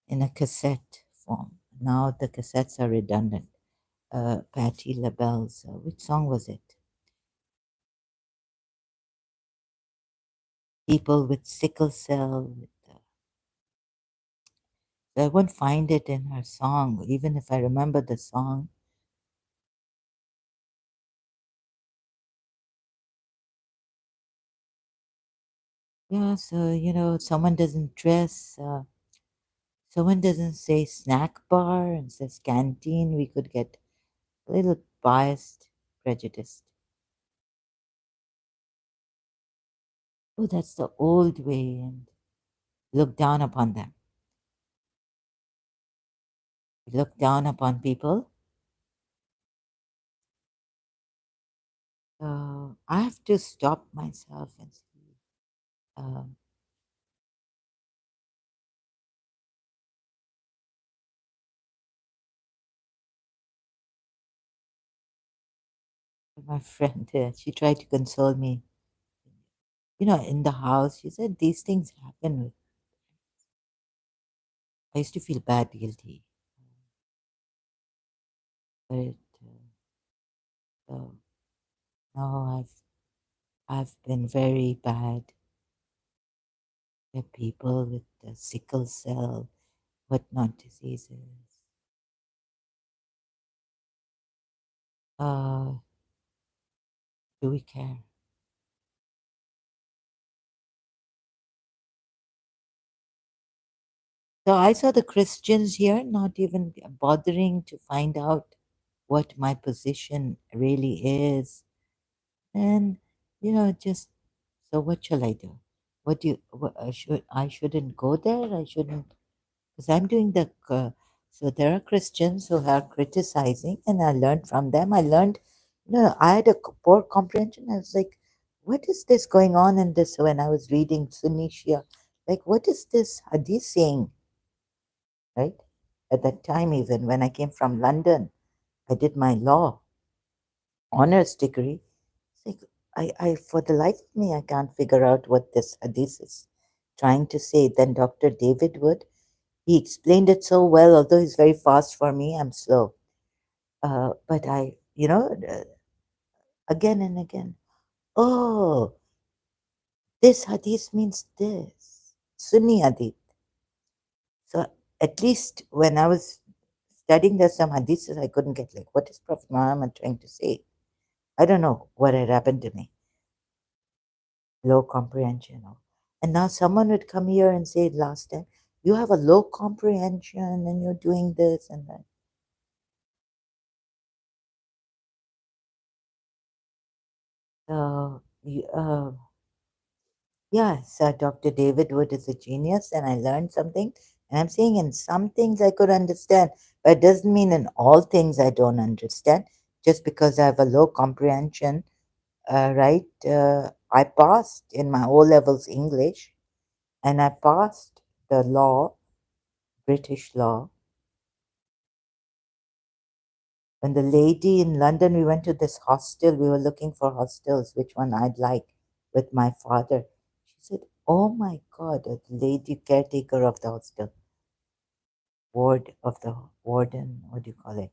in a cassette form. Now the cassettes are redundant. Patti LaBelle's, which song was it? People with sickle cell, with I won't find it in her song, even if I remember the song. Yeah, so someone doesn't say snack bar and says canteen, we could get a little biased, prejudiced. Oh, that's the old way, and look down upon them. Look down upon people. I have to stop myself and see. Um, my friend, she tried to console me. In the house, she said these things happen. I used to feel bad, guilty, but no, I've been very bad. The people with the sickle cell, whatnot diseases. Uh, do we care? So I saw the Christians here not even bothering to find out what my position really is. And, just, so what shall I do? I shouldn't go there? I shouldn't, because I'm doing so there are Christians who are criticizing, and I learned from them. I learned, I had a poor comprehension. I was like, what is this going on in this when I was reading Sunni Shia? Like, what is this hadith saying, right? At that time, even when I came from London, I did my law honors degree. It's like, for the life of me, I can't figure out what this hadith is trying to say. Then Dr. David Wood, he explained it so well, although he's very fast for me, I'm slow. But again and again, oh, this hadith means this, Sunni hadith. So at least when I was studying, there's some hadiths I couldn't get, like, what is Prophet Muhammad trying to say? I don't know what had happened to me. Low comprehension. And now someone would come here and say last time, you have a low comprehension and you're doing this and that. Yes, Dr. David Wood is a genius, and I learned something. And I'm saying in some things I could understand, but it doesn't mean in all things I don't understand. Just because I have a low comprehension, right? I passed in my O levels English, and I passed the law, British law. When the lady in London, we went to this hostel. We were looking for hostels, which one I'd like with my father. She said, "Oh my God," the lady caretaker of the hostel, warden, what do you call it?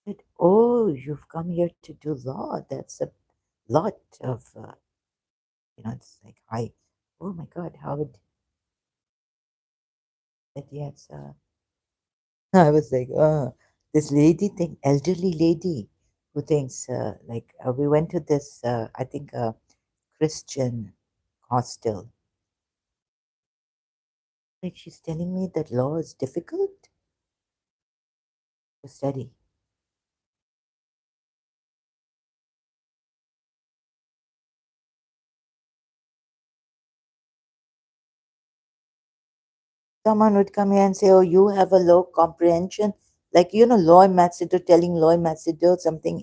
Said, "Oh, you've come here to do law. That's a lot of, it's like, oh my God, how would that? Yes." I was like, oh, this elderly lady who thinks, we went to this, I think, Christian hostel. Like, she's telling me that law is difficult to study. Someone would come here and say, "Oh, you have a low comprehension." Like, Loy Macedo, telling Loy Macedo something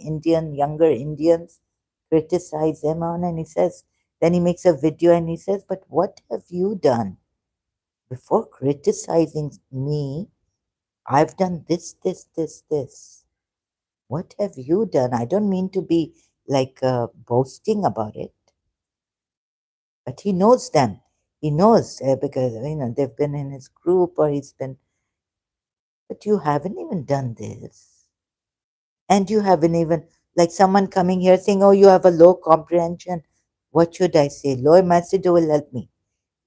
younger Indians criticize them on. And then he makes a video and he says, "But what have you done? Before criticizing me, I've done this, this, this, this. What have you done?" I don't mean to be like boasting about it, but he knows them. He knows because they've been in his group or he's been. But you haven't even done this, and you haven't even, like, someone coming here saying, "Oh, you have a low comprehension." What should I say? Loy Macedo will help me.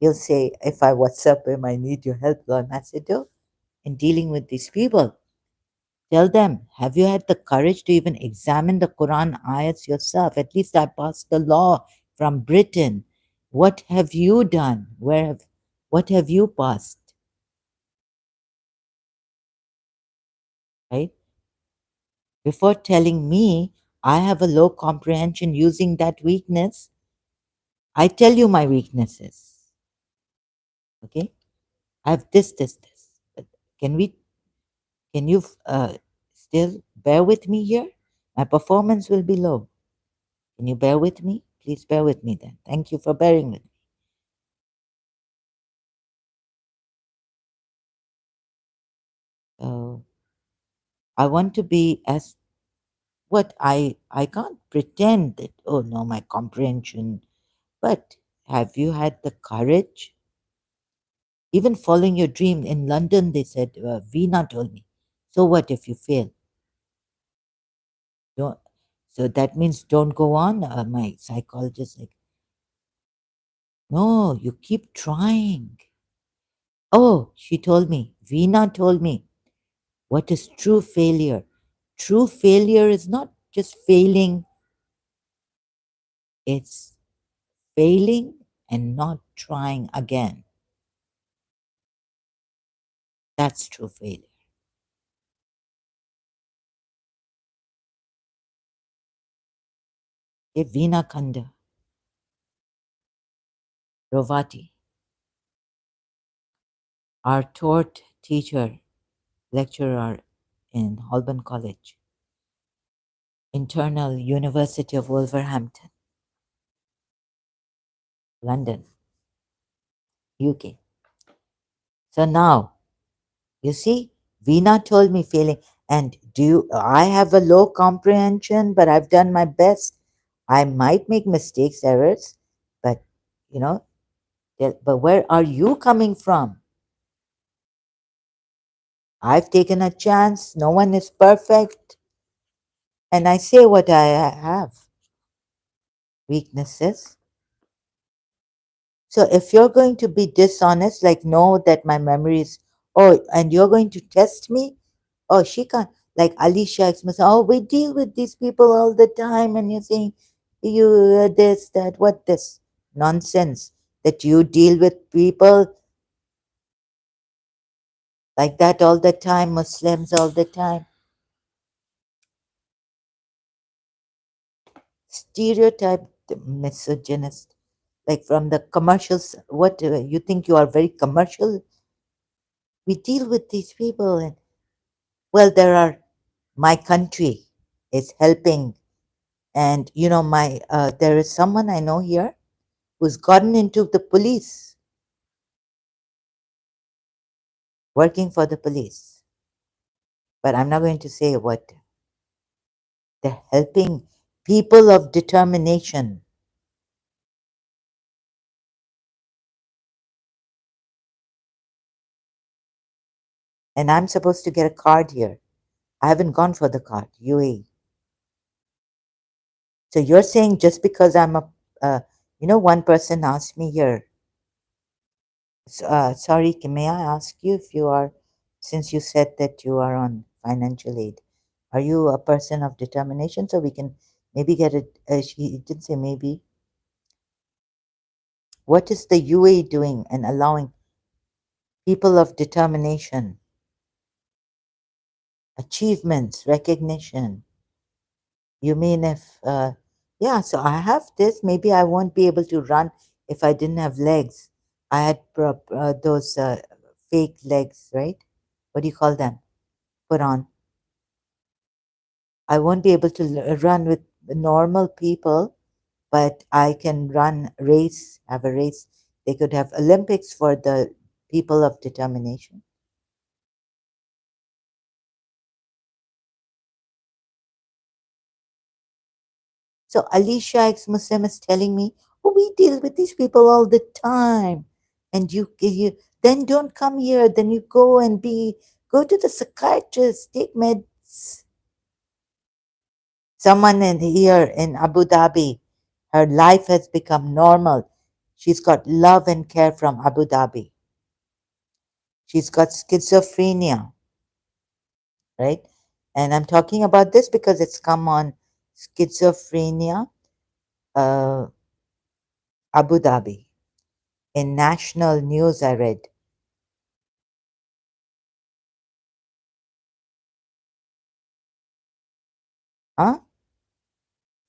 He'll say, if I WhatsApp him, "I need your help, Loy Macedo, in dealing with these people." Tell them, have you had the courage to even examine the Quran ayats yourself? At least I passed the law from Britain. What have you done? What have you passed? Right? Before telling me I have a low comprehension using that weakness, I tell you my weaknesses. Okay? I have this. But can you still bear with me here? My performance will be low. Can you bear with me? Please bear with me then. Thank you for bearing with me. So I want to be as what I can't pretend that, oh no, my comprehension. But have you had the courage? Even following your dream in London, they said, Veena told me. So what if you fail? Don't, so that means don't go on. My psychologist like, no, you keep trying. Oh, she told me. Veena told me. What is true failure? True failure is not just failing, it's failing and not trying again. That's true failure. Veena Khanda, Rovati, our taught teacher, lecturer in Holborn College, Internal University of Wolverhampton, London, UK. So now, you see, Veena told me failing, and I have a low comprehension, but I've done my best. I might make mistakes, errors, but you know, but where are you coming from? I've taken a chance. No one is perfect. And I say what I have weaknesses. So if you're going to be dishonest, like know that my memory is, oh, and you're going to test me, oh, she can't, like Alicia Xmas, oh, we deal with these people all the time, and you're saying, you this, that, what this nonsense that you deal with people like that all the time, Muslims all the time. Stereotype misogynist, like from the commercials. What you think you are very commercial? We deal with these people, and well, there are my country is helping, and my there is someone I know here who's gotten into the police, working for the police. But I'm not going to say what. They're helping people of determination, and I'm supposed to get a card here. I haven't gone for the card. UAE. So you're saying just because I'm a, one person asked me here. Sorry, may I ask you if you are, since you said that you are on financial aid, are you a person of determination? So we can maybe get it. She didn't say maybe. What is the UAE doing and allowing people of determination, achievements, recognition? You mean if, yeah, so I have this, maybe I won't be able to run if I didn't have legs. I had those fake legs, right? What do you call them? Put on. I won't be able to run with normal people, but I can run race, have a race. They could have Olympics for the people of determination. So Alicia ex-Muslim is telling me, oh, we deal with these people all the time. And you then don't come here, then you go to the psychiatrist, take meds. Someone in here in Abu Dhabi, her life has become normal. She's got love and care from Abu Dhabi. She's got schizophrenia, right? And I'm talking about this because it's come on schizophrenia, uh, Abu Dhabi. In national news, I read. Huh?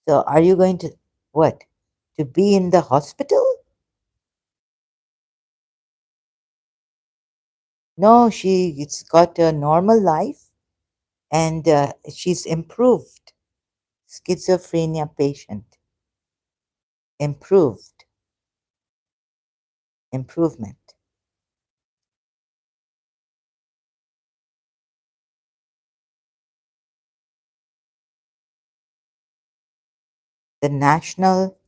So are you going to, what? To be in the hospital? No, she's got a normal life, and she's improved. Schizophrenia patient. Improved. Improvement. The National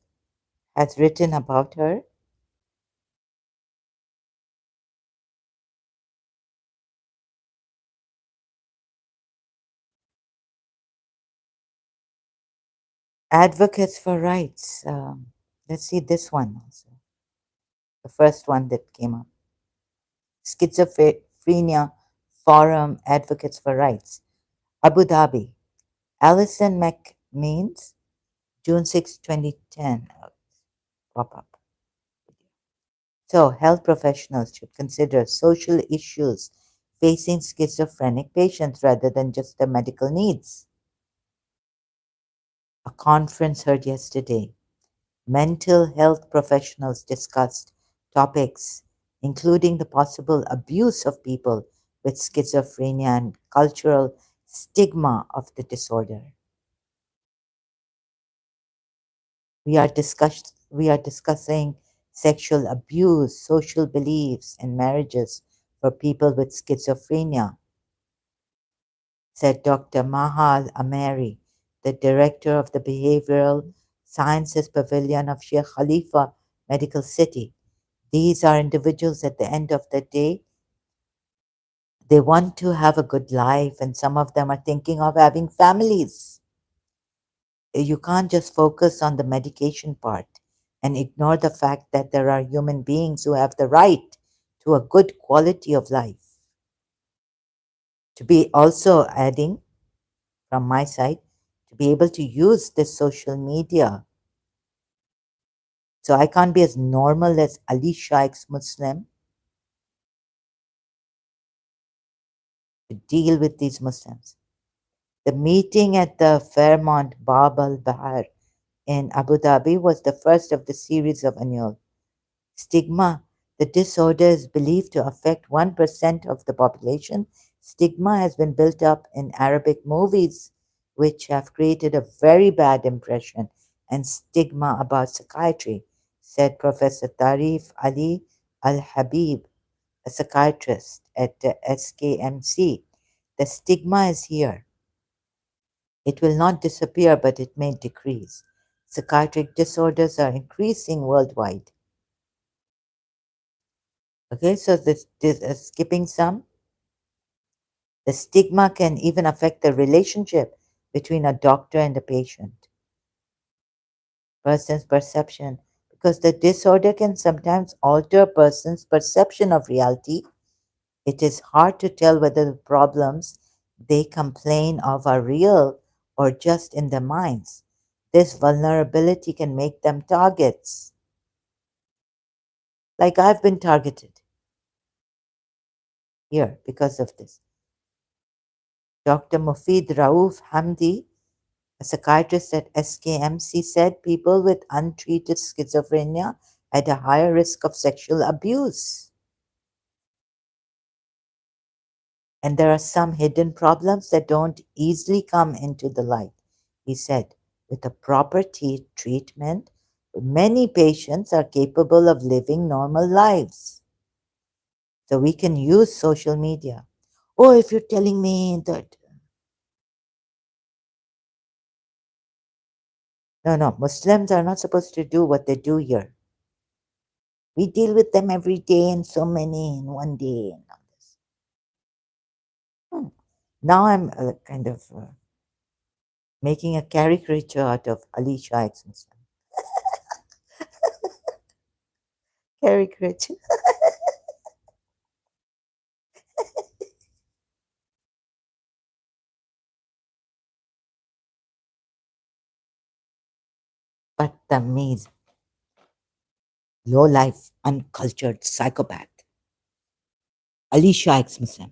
has written about her. Advocates for rights. Let's see this one also. The first one that came up. Schizophrenia Forum Advocates for Rights. Abu Dhabi. Alison McMeans, June 6, 2010. Pop up. So, health professionals should consider social issues facing schizophrenic patients rather than just their medical needs. A conference heard yesterday. Mental health professionals discussed topics including the possible abuse of people with schizophrenia and cultural stigma of the disorder. We are discussing sexual abuse, social beliefs, and marriages for people with schizophrenia, said Dr. Mahal Ameri, the director of the Behavioral Sciences Pavilion of Sheikh Khalifa Medical City. These are individuals at the end of the day. They want to have a good life, and some of them are thinking of having families. You can't just focus on the medication part and ignore the fact that there are human beings who have the right to a good quality of life. To be also adding from my side, to be able to use this social media. So I can't be as normal as Ali Shah ex-Muslim to deal with these Muslims. The meeting at the Fairmont Bab al Bahar in Abu Dhabi was the first of the series of annual. Stigma, the disorder is believed to affect 1% of the population. Stigma has been built up in Arabic movies, which have created a very bad impression and stigma about psychiatry, said Professor Tarif Ali Al Habib, a psychiatrist at the SKMC. The stigma is here. It will not disappear, but it may decrease. Psychiatric disorders are increasing worldwide. Okay, so this skipping some. The stigma can even affect the relationship between a doctor and a patient. Person's perception, because the disorder can sometimes alter a person's perception of reality. It is hard to tell whether the problems they complain of are real or just in their minds. This vulnerability can make them targets. Like I've been targeted here because of this. Dr. Mufid Rauf Hamdi, a psychiatrist at SKMC, said people with untreated schizophrenia had a higher risk of sexual abuse. And there are some hidden problems that don't easily come into the light. He said, with a proper treatment, many patients are capable of living normal lives. So we can use social media. Oh, if you're telling me that, no, Muslims are not supposed to do what they do here. We deal with them every day and so many in one day and all this. Now I'm kind of making a caricature out of Ali Shah ex-Muslim. Caricature. But the means low life, uncultured psychopath. Ali Shah ex-Muslim,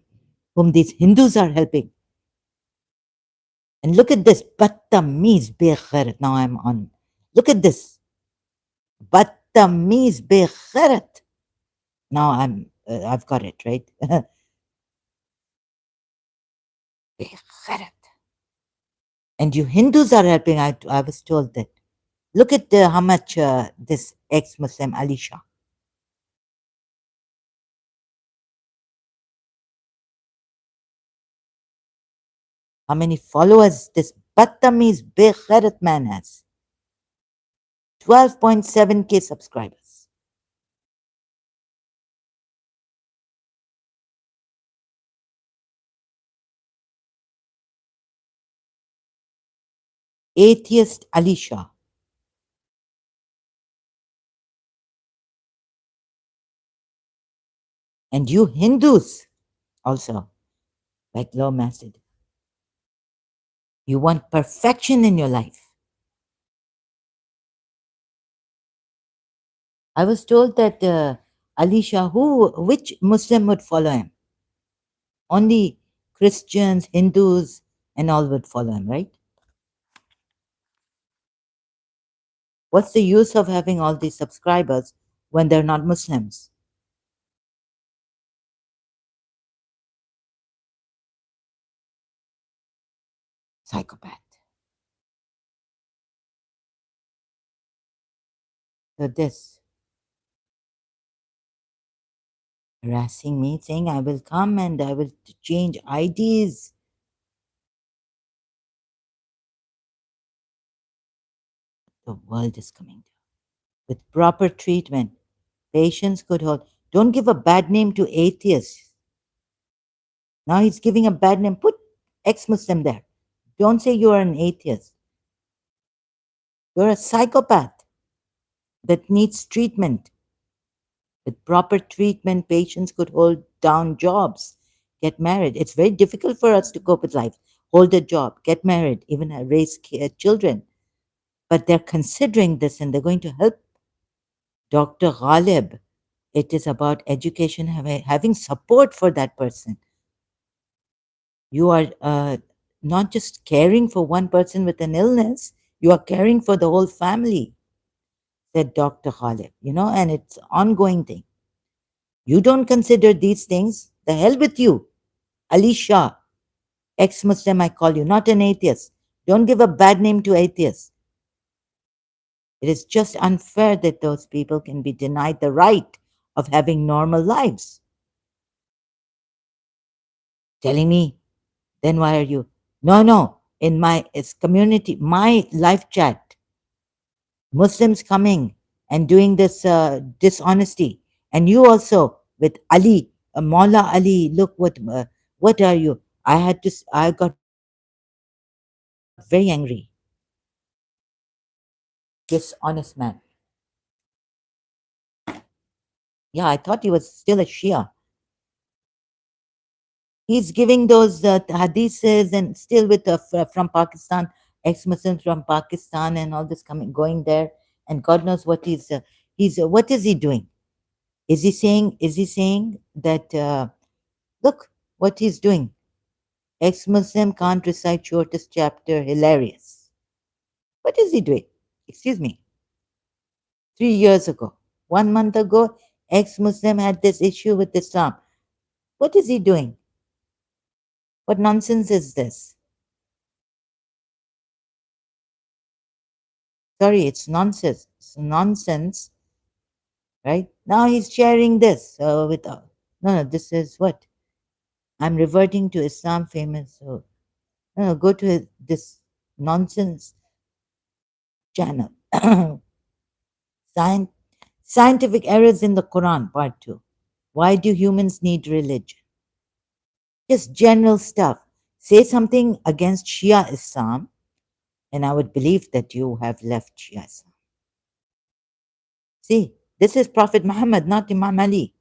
whom these Hindus are helping. And look at this, Battamiz Bekhairat. Now I'm on. Look at this, Battamiz Bekhairat. Now I've got it, right? Bekhairat. And you Hindus are helping. I was told that. Look at how much this ex-Muslim Ali Shah. How many followers this Battamiz Bekhairat man has? 12.7K subscribers. Atheist Ali Shah. And you Hindus also, like Low Masjid, you want perfection in your life. I was told that Ali Shah, which Muslim would follow him? Only Christians, Hindus, and all would follow him, right? What's the use of having all these subscribers when they're not Muslims? Psychopath. So this harassing me, saying I will come and I will change IDs. The world is coming down. With proper treatment, patients could hold. Don't give a bad name to atheists. Now he's giving a bad name. Put ex-Muslim there. Don't say you are an atheist. You're a psychopath that needs treatment. With proper treatment, patients could hold down jobs, get married. It's very difficult for us to cope with life. Hold a job, get married, even raise children. But they're considering this and they're going to help Dr. Ghalib. It is about education, having support for that person. You are not just caring for one person with an illness, you are caring for the whole family, said Dr. Ghalib, and it's ongoing thing. You don't consider these things, the hell with you. Ali Shah, ex-Muslim I call you, not an atheist. Don't give a bad name to atheists. It is just unfair that those people can be denied the right of having normal lives. Telling me, then why are you? No, no, in my it's community, my live chat, Muslims coming and doing this dishonesty. And you also with Ali, Maula Ali, look what are you? I got very angry. Dishonest man. Yeah, I thought he was still a Shia. He's giving those hadiths and still with from Pakistan, ex-Muslims from Pakistan and all this coming going there, and God knows what he's what is he doing? Is he saying that look what he's doing? Ex-Muslim can't recite shortest chapter. Hilarious. What is he doing? Excuse me. 3 years ago, 1 month ago, ex-Muslim had this issue with Islam. What is he doing? What nonsense is this? Sorry, it's nonsense. It's nonsense, right? Now he's sharing this with. No, no, this is what? I'm reverting to Islam famous. So, no, no, go to this nonsense channel. Scien- Scientific errors in the Quran, part two. Why do humans need religion? Just general stuff. Say something against Shia Islam, and I would believe that you have left Shia Islam. See, this is Prophet Muhammad, not Imam Ali.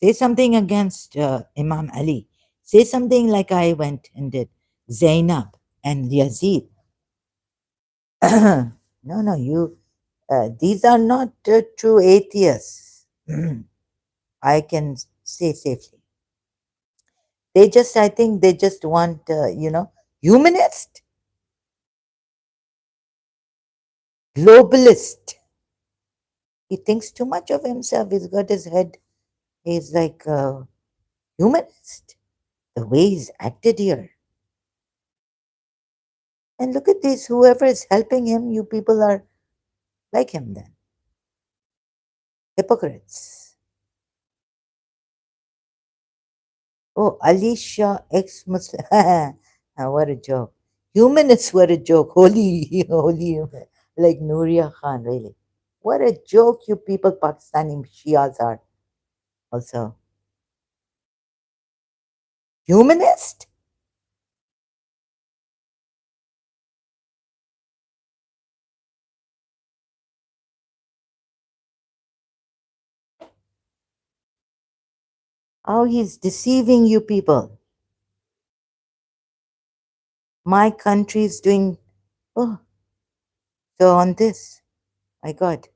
Say something against Imam Ali. Say something like I went and did Zainab and Yazid. No, no, these are not true atheists. I can say safely. I think they just want, humanist, globalist. He thinks too much of himself. He's got his head. He's like humanist. The way he's acted here. And look at this. Whoever is helping him, you people are like him then. Hypocrites. Oh, Alicia, ex-Muslim. What a joke. Humanists were a joke. Holy, holy, like Nuria Khan, really. What a joke you people, Pakistani Shias are. Also, humanist? How he's deceiving you people. My country is doing, oh, so on this. My God.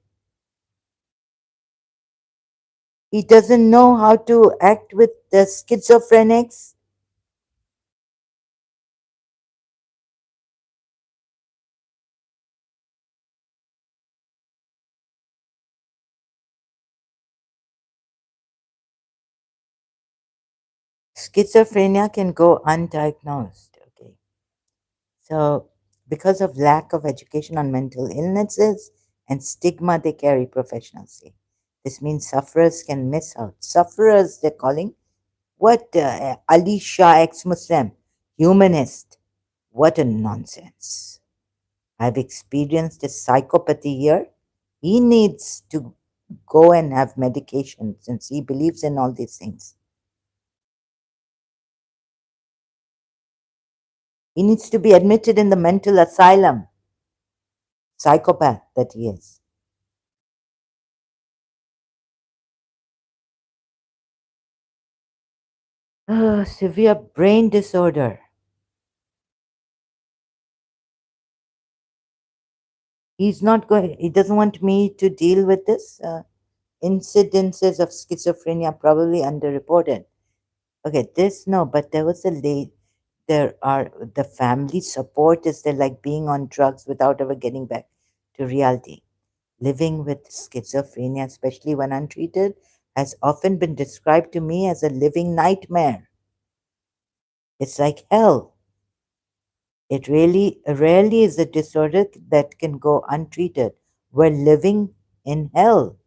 He doesn't know how to act with the schizophrenics. Schizophrenia can go undiagnosed. Okay. So, because of lack of education on mental illnesses and stigma they carry, professionals say. This means sufferers can miss out. Sufferers, they're calling. What? Ali Shah, ex Muslim, humanist. What a nonsense. I've experienced a psychopathy here. He needs to go and have medication since he believes in all these things. He needs to be admitted in the mental asylum. Psychopath that he is. Severe brain disorder. He's not going, he doesn't want me to deal with this. Incidences of schizophrenia probably underreported. Okay, this no, but there was a late, there are the family support is there like being on drugs without ever getting back to reality. Living with schizophrenia, especially when untreated, has often been described to me as a living nightmare. It's like hell. It really rarely is a disorder that can go untreated. We're living in hell.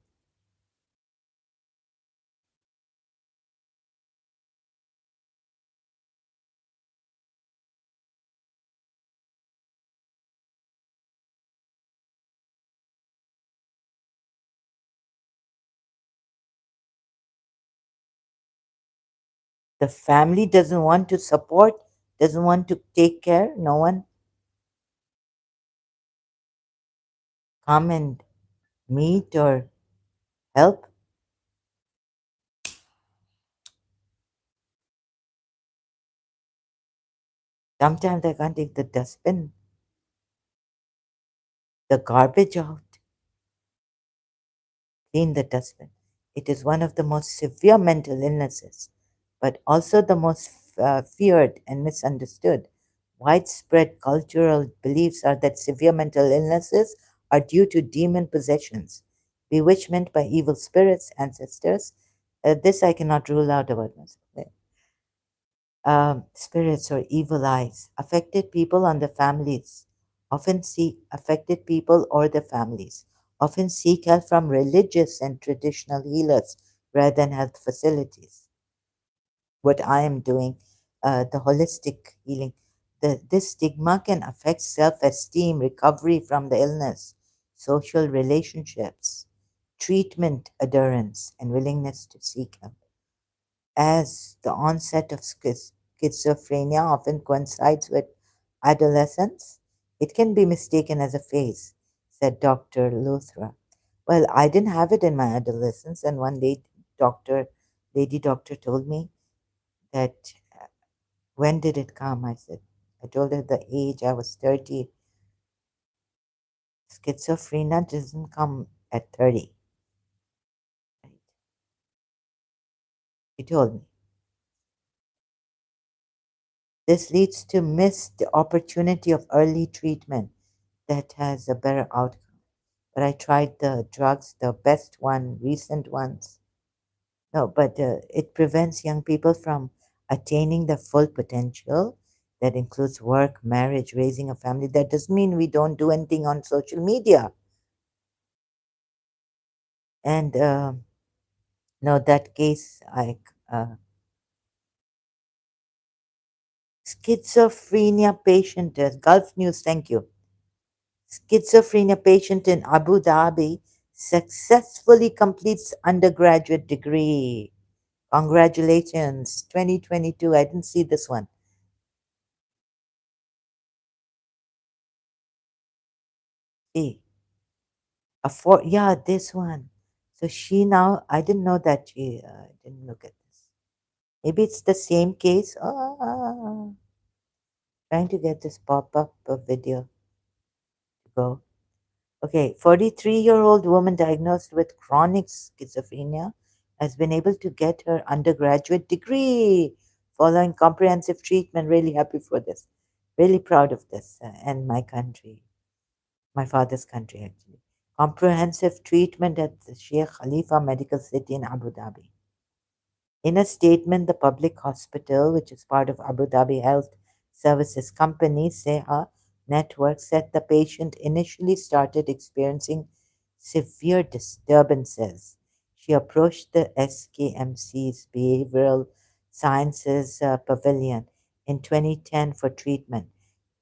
The family doesn't want to support, doesn't want to take care. No one come and meet or help. Sometimes I can't take the dustbin, the garbage out, clean the dustbin. It is one of the most severe mental illnesses, but also the most feared and misunderstood. Widespread cultural beliefs are that severe mental illnesses are due to demon possessions, bewitchment by evil spirits, ancestors. This I cannot rule out about myself. Spirits or evil eyes. Affected people and their families often seek affected people or their families often seek help from religious and traditional healers rather than health facilities. What I am doing, the holistic healing, this stigma can affect self-esteem, recovery from the illness, social relationships, treatment adherence, and willingness to seek help. As the onset of schizophrenia often coincides with adolescence, it can be mistaken as a phase, said Dr. Luthra. Well, I didn't have it in my adolescence, and one doctor, lady doctor told me that when did it come? I told her the age, I was 30. Schizophrenia doesn't come at 30. She told me. This leads to missed opportunity of early treatment that has a better outcome. But I tried the drugs, the best one, recent ones. No, but it prevents young people from attaining their full potential. That includes work, marriage, raising a family. That doesn't mean we don't do anything on social media. And no, that case, schizophrenia patient, Gulf News, thank you. Schizophrenia patient in Abu Dhabi successfully completes undergraduate degree. Congratulations, 2022. I didn't see this one. See, yeah, this one. So she now, I didn't know that she didn't look at this. Maybe it's the same case. Trying to get this pop up video to go. Okay, 43-year-old woman diagnosed with chronic schizophrenia has been able to get her undergraduate degree following comprehensive treatment. Really happy for this. Really proud of this and my country, my father's country actually. Comprehensive treatment at the Sheikh Khalifa Medical City in Abu Dhabi. In a statement, the public hospital, which is part of Abu Dhabi Health Services Company, SEHA network, said the patient initially started experiencing severe disturbances. She approached the SKMC's Behavioral Sciences Pavilion in 2010 for treatment.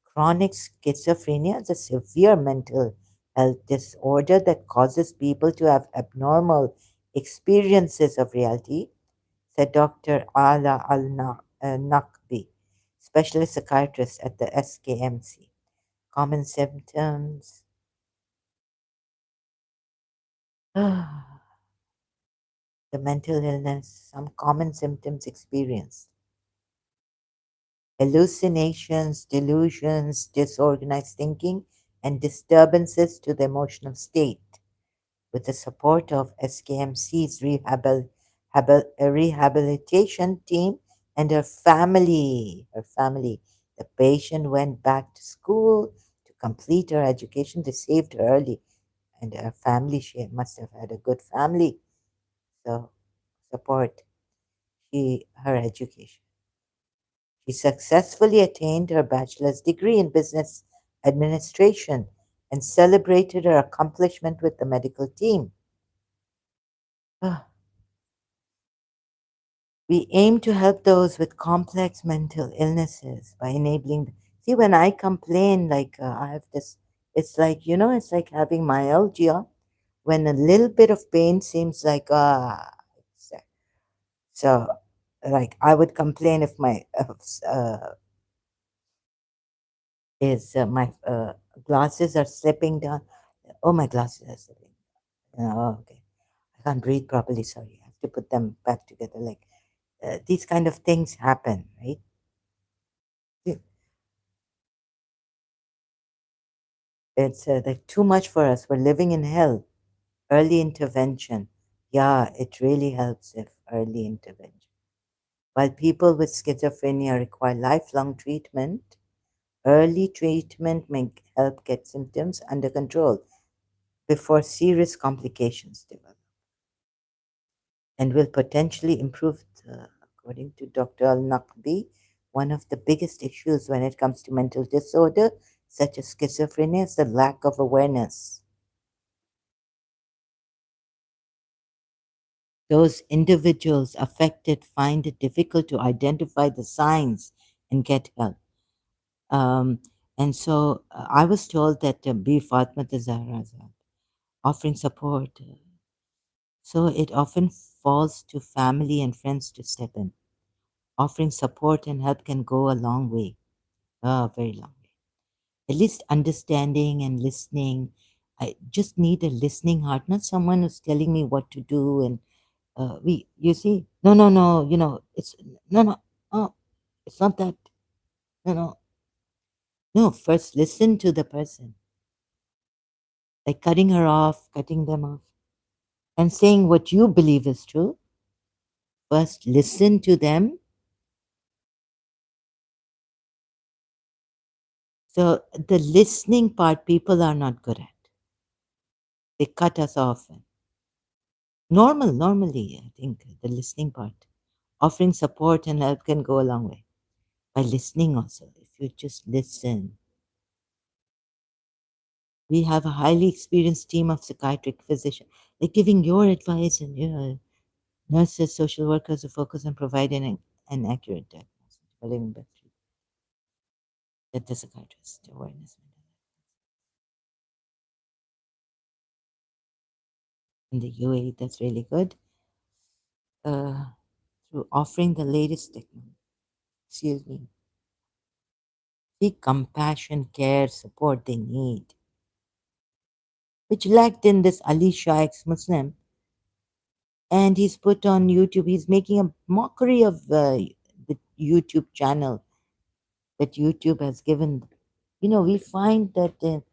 Chronic schizophrenia is a severe mental health disorder that causes people to have abnormal experiences of reality, said Dr. Ala Naqbi, specialist psychiatrist at the SKMC. Common symptoms. The mental illness, some common symptoms experienced: hallucinations, delusions, disorganized thinking, and disturbances to the emotional state. With the support of SKMC's rehabilitation team and her family, the patient went back to school to complete her education. They saved her early, and her family, she must have had a good family, so support her education. She successfully attained her bachelor's degree in business administration and celebrated her accomplishment with the medical team. We aim to help those with complex mental illnesses by enabling. See, when I complain, like I have this, it's like, it's like having myalgia when a little bit of pain seems like, so, like, I would complain if my, is my glasses are slipping down. Oh, my glasses are slipping. Oh, okay. I can't breathe properly. Sorry. I have to put them back together. Like, these kind of things happen, right? It's like too much for us. We're living in hell. Early intervention. Yeah, it really helps if early intervention. While people with schizophrenia require lifelong treatment, early treatment may help get symptoms under control before serious complications develop and will potentially improve, according to Dr. Al Naqbi, one of the biggest issues when it comes to mental disorder, such as schizophrenia, is the lack of awareness. Those individuals affected find it difficult to identify the signs and get help. Um, and so I was told that be Fatma Zahra, offering support. So it often falls to family and friends to step in. Offering support and help can go a long way, a very long way. At least understanding and listening. I just need a listening heart, not someone who's telling me what to do and you see, no, it's no, oh, it's not that, no, no. First, listen to the person, like cutting them off, and saying what you believe is true. First, listen to them. So the listening part, people are not good at. They cut us off. Normally, I think the listening part, offering support and help can go a long way. By listening also, if you just listen. We have a highly experienced team of psychiatric physicians. They're giving your advice and nurses, social workers who focus on providing an accurate diagnosis, developing better that the psychiatrist awareness. In the UAE, that's really good. Through offering the latest technology, excuse me, the compassion, care, support they need, which lacked in this Ali Shah ex-Muslim. And he's put on YouTube, he's making a mockery of the YouTube channel that YouTube has given. We find that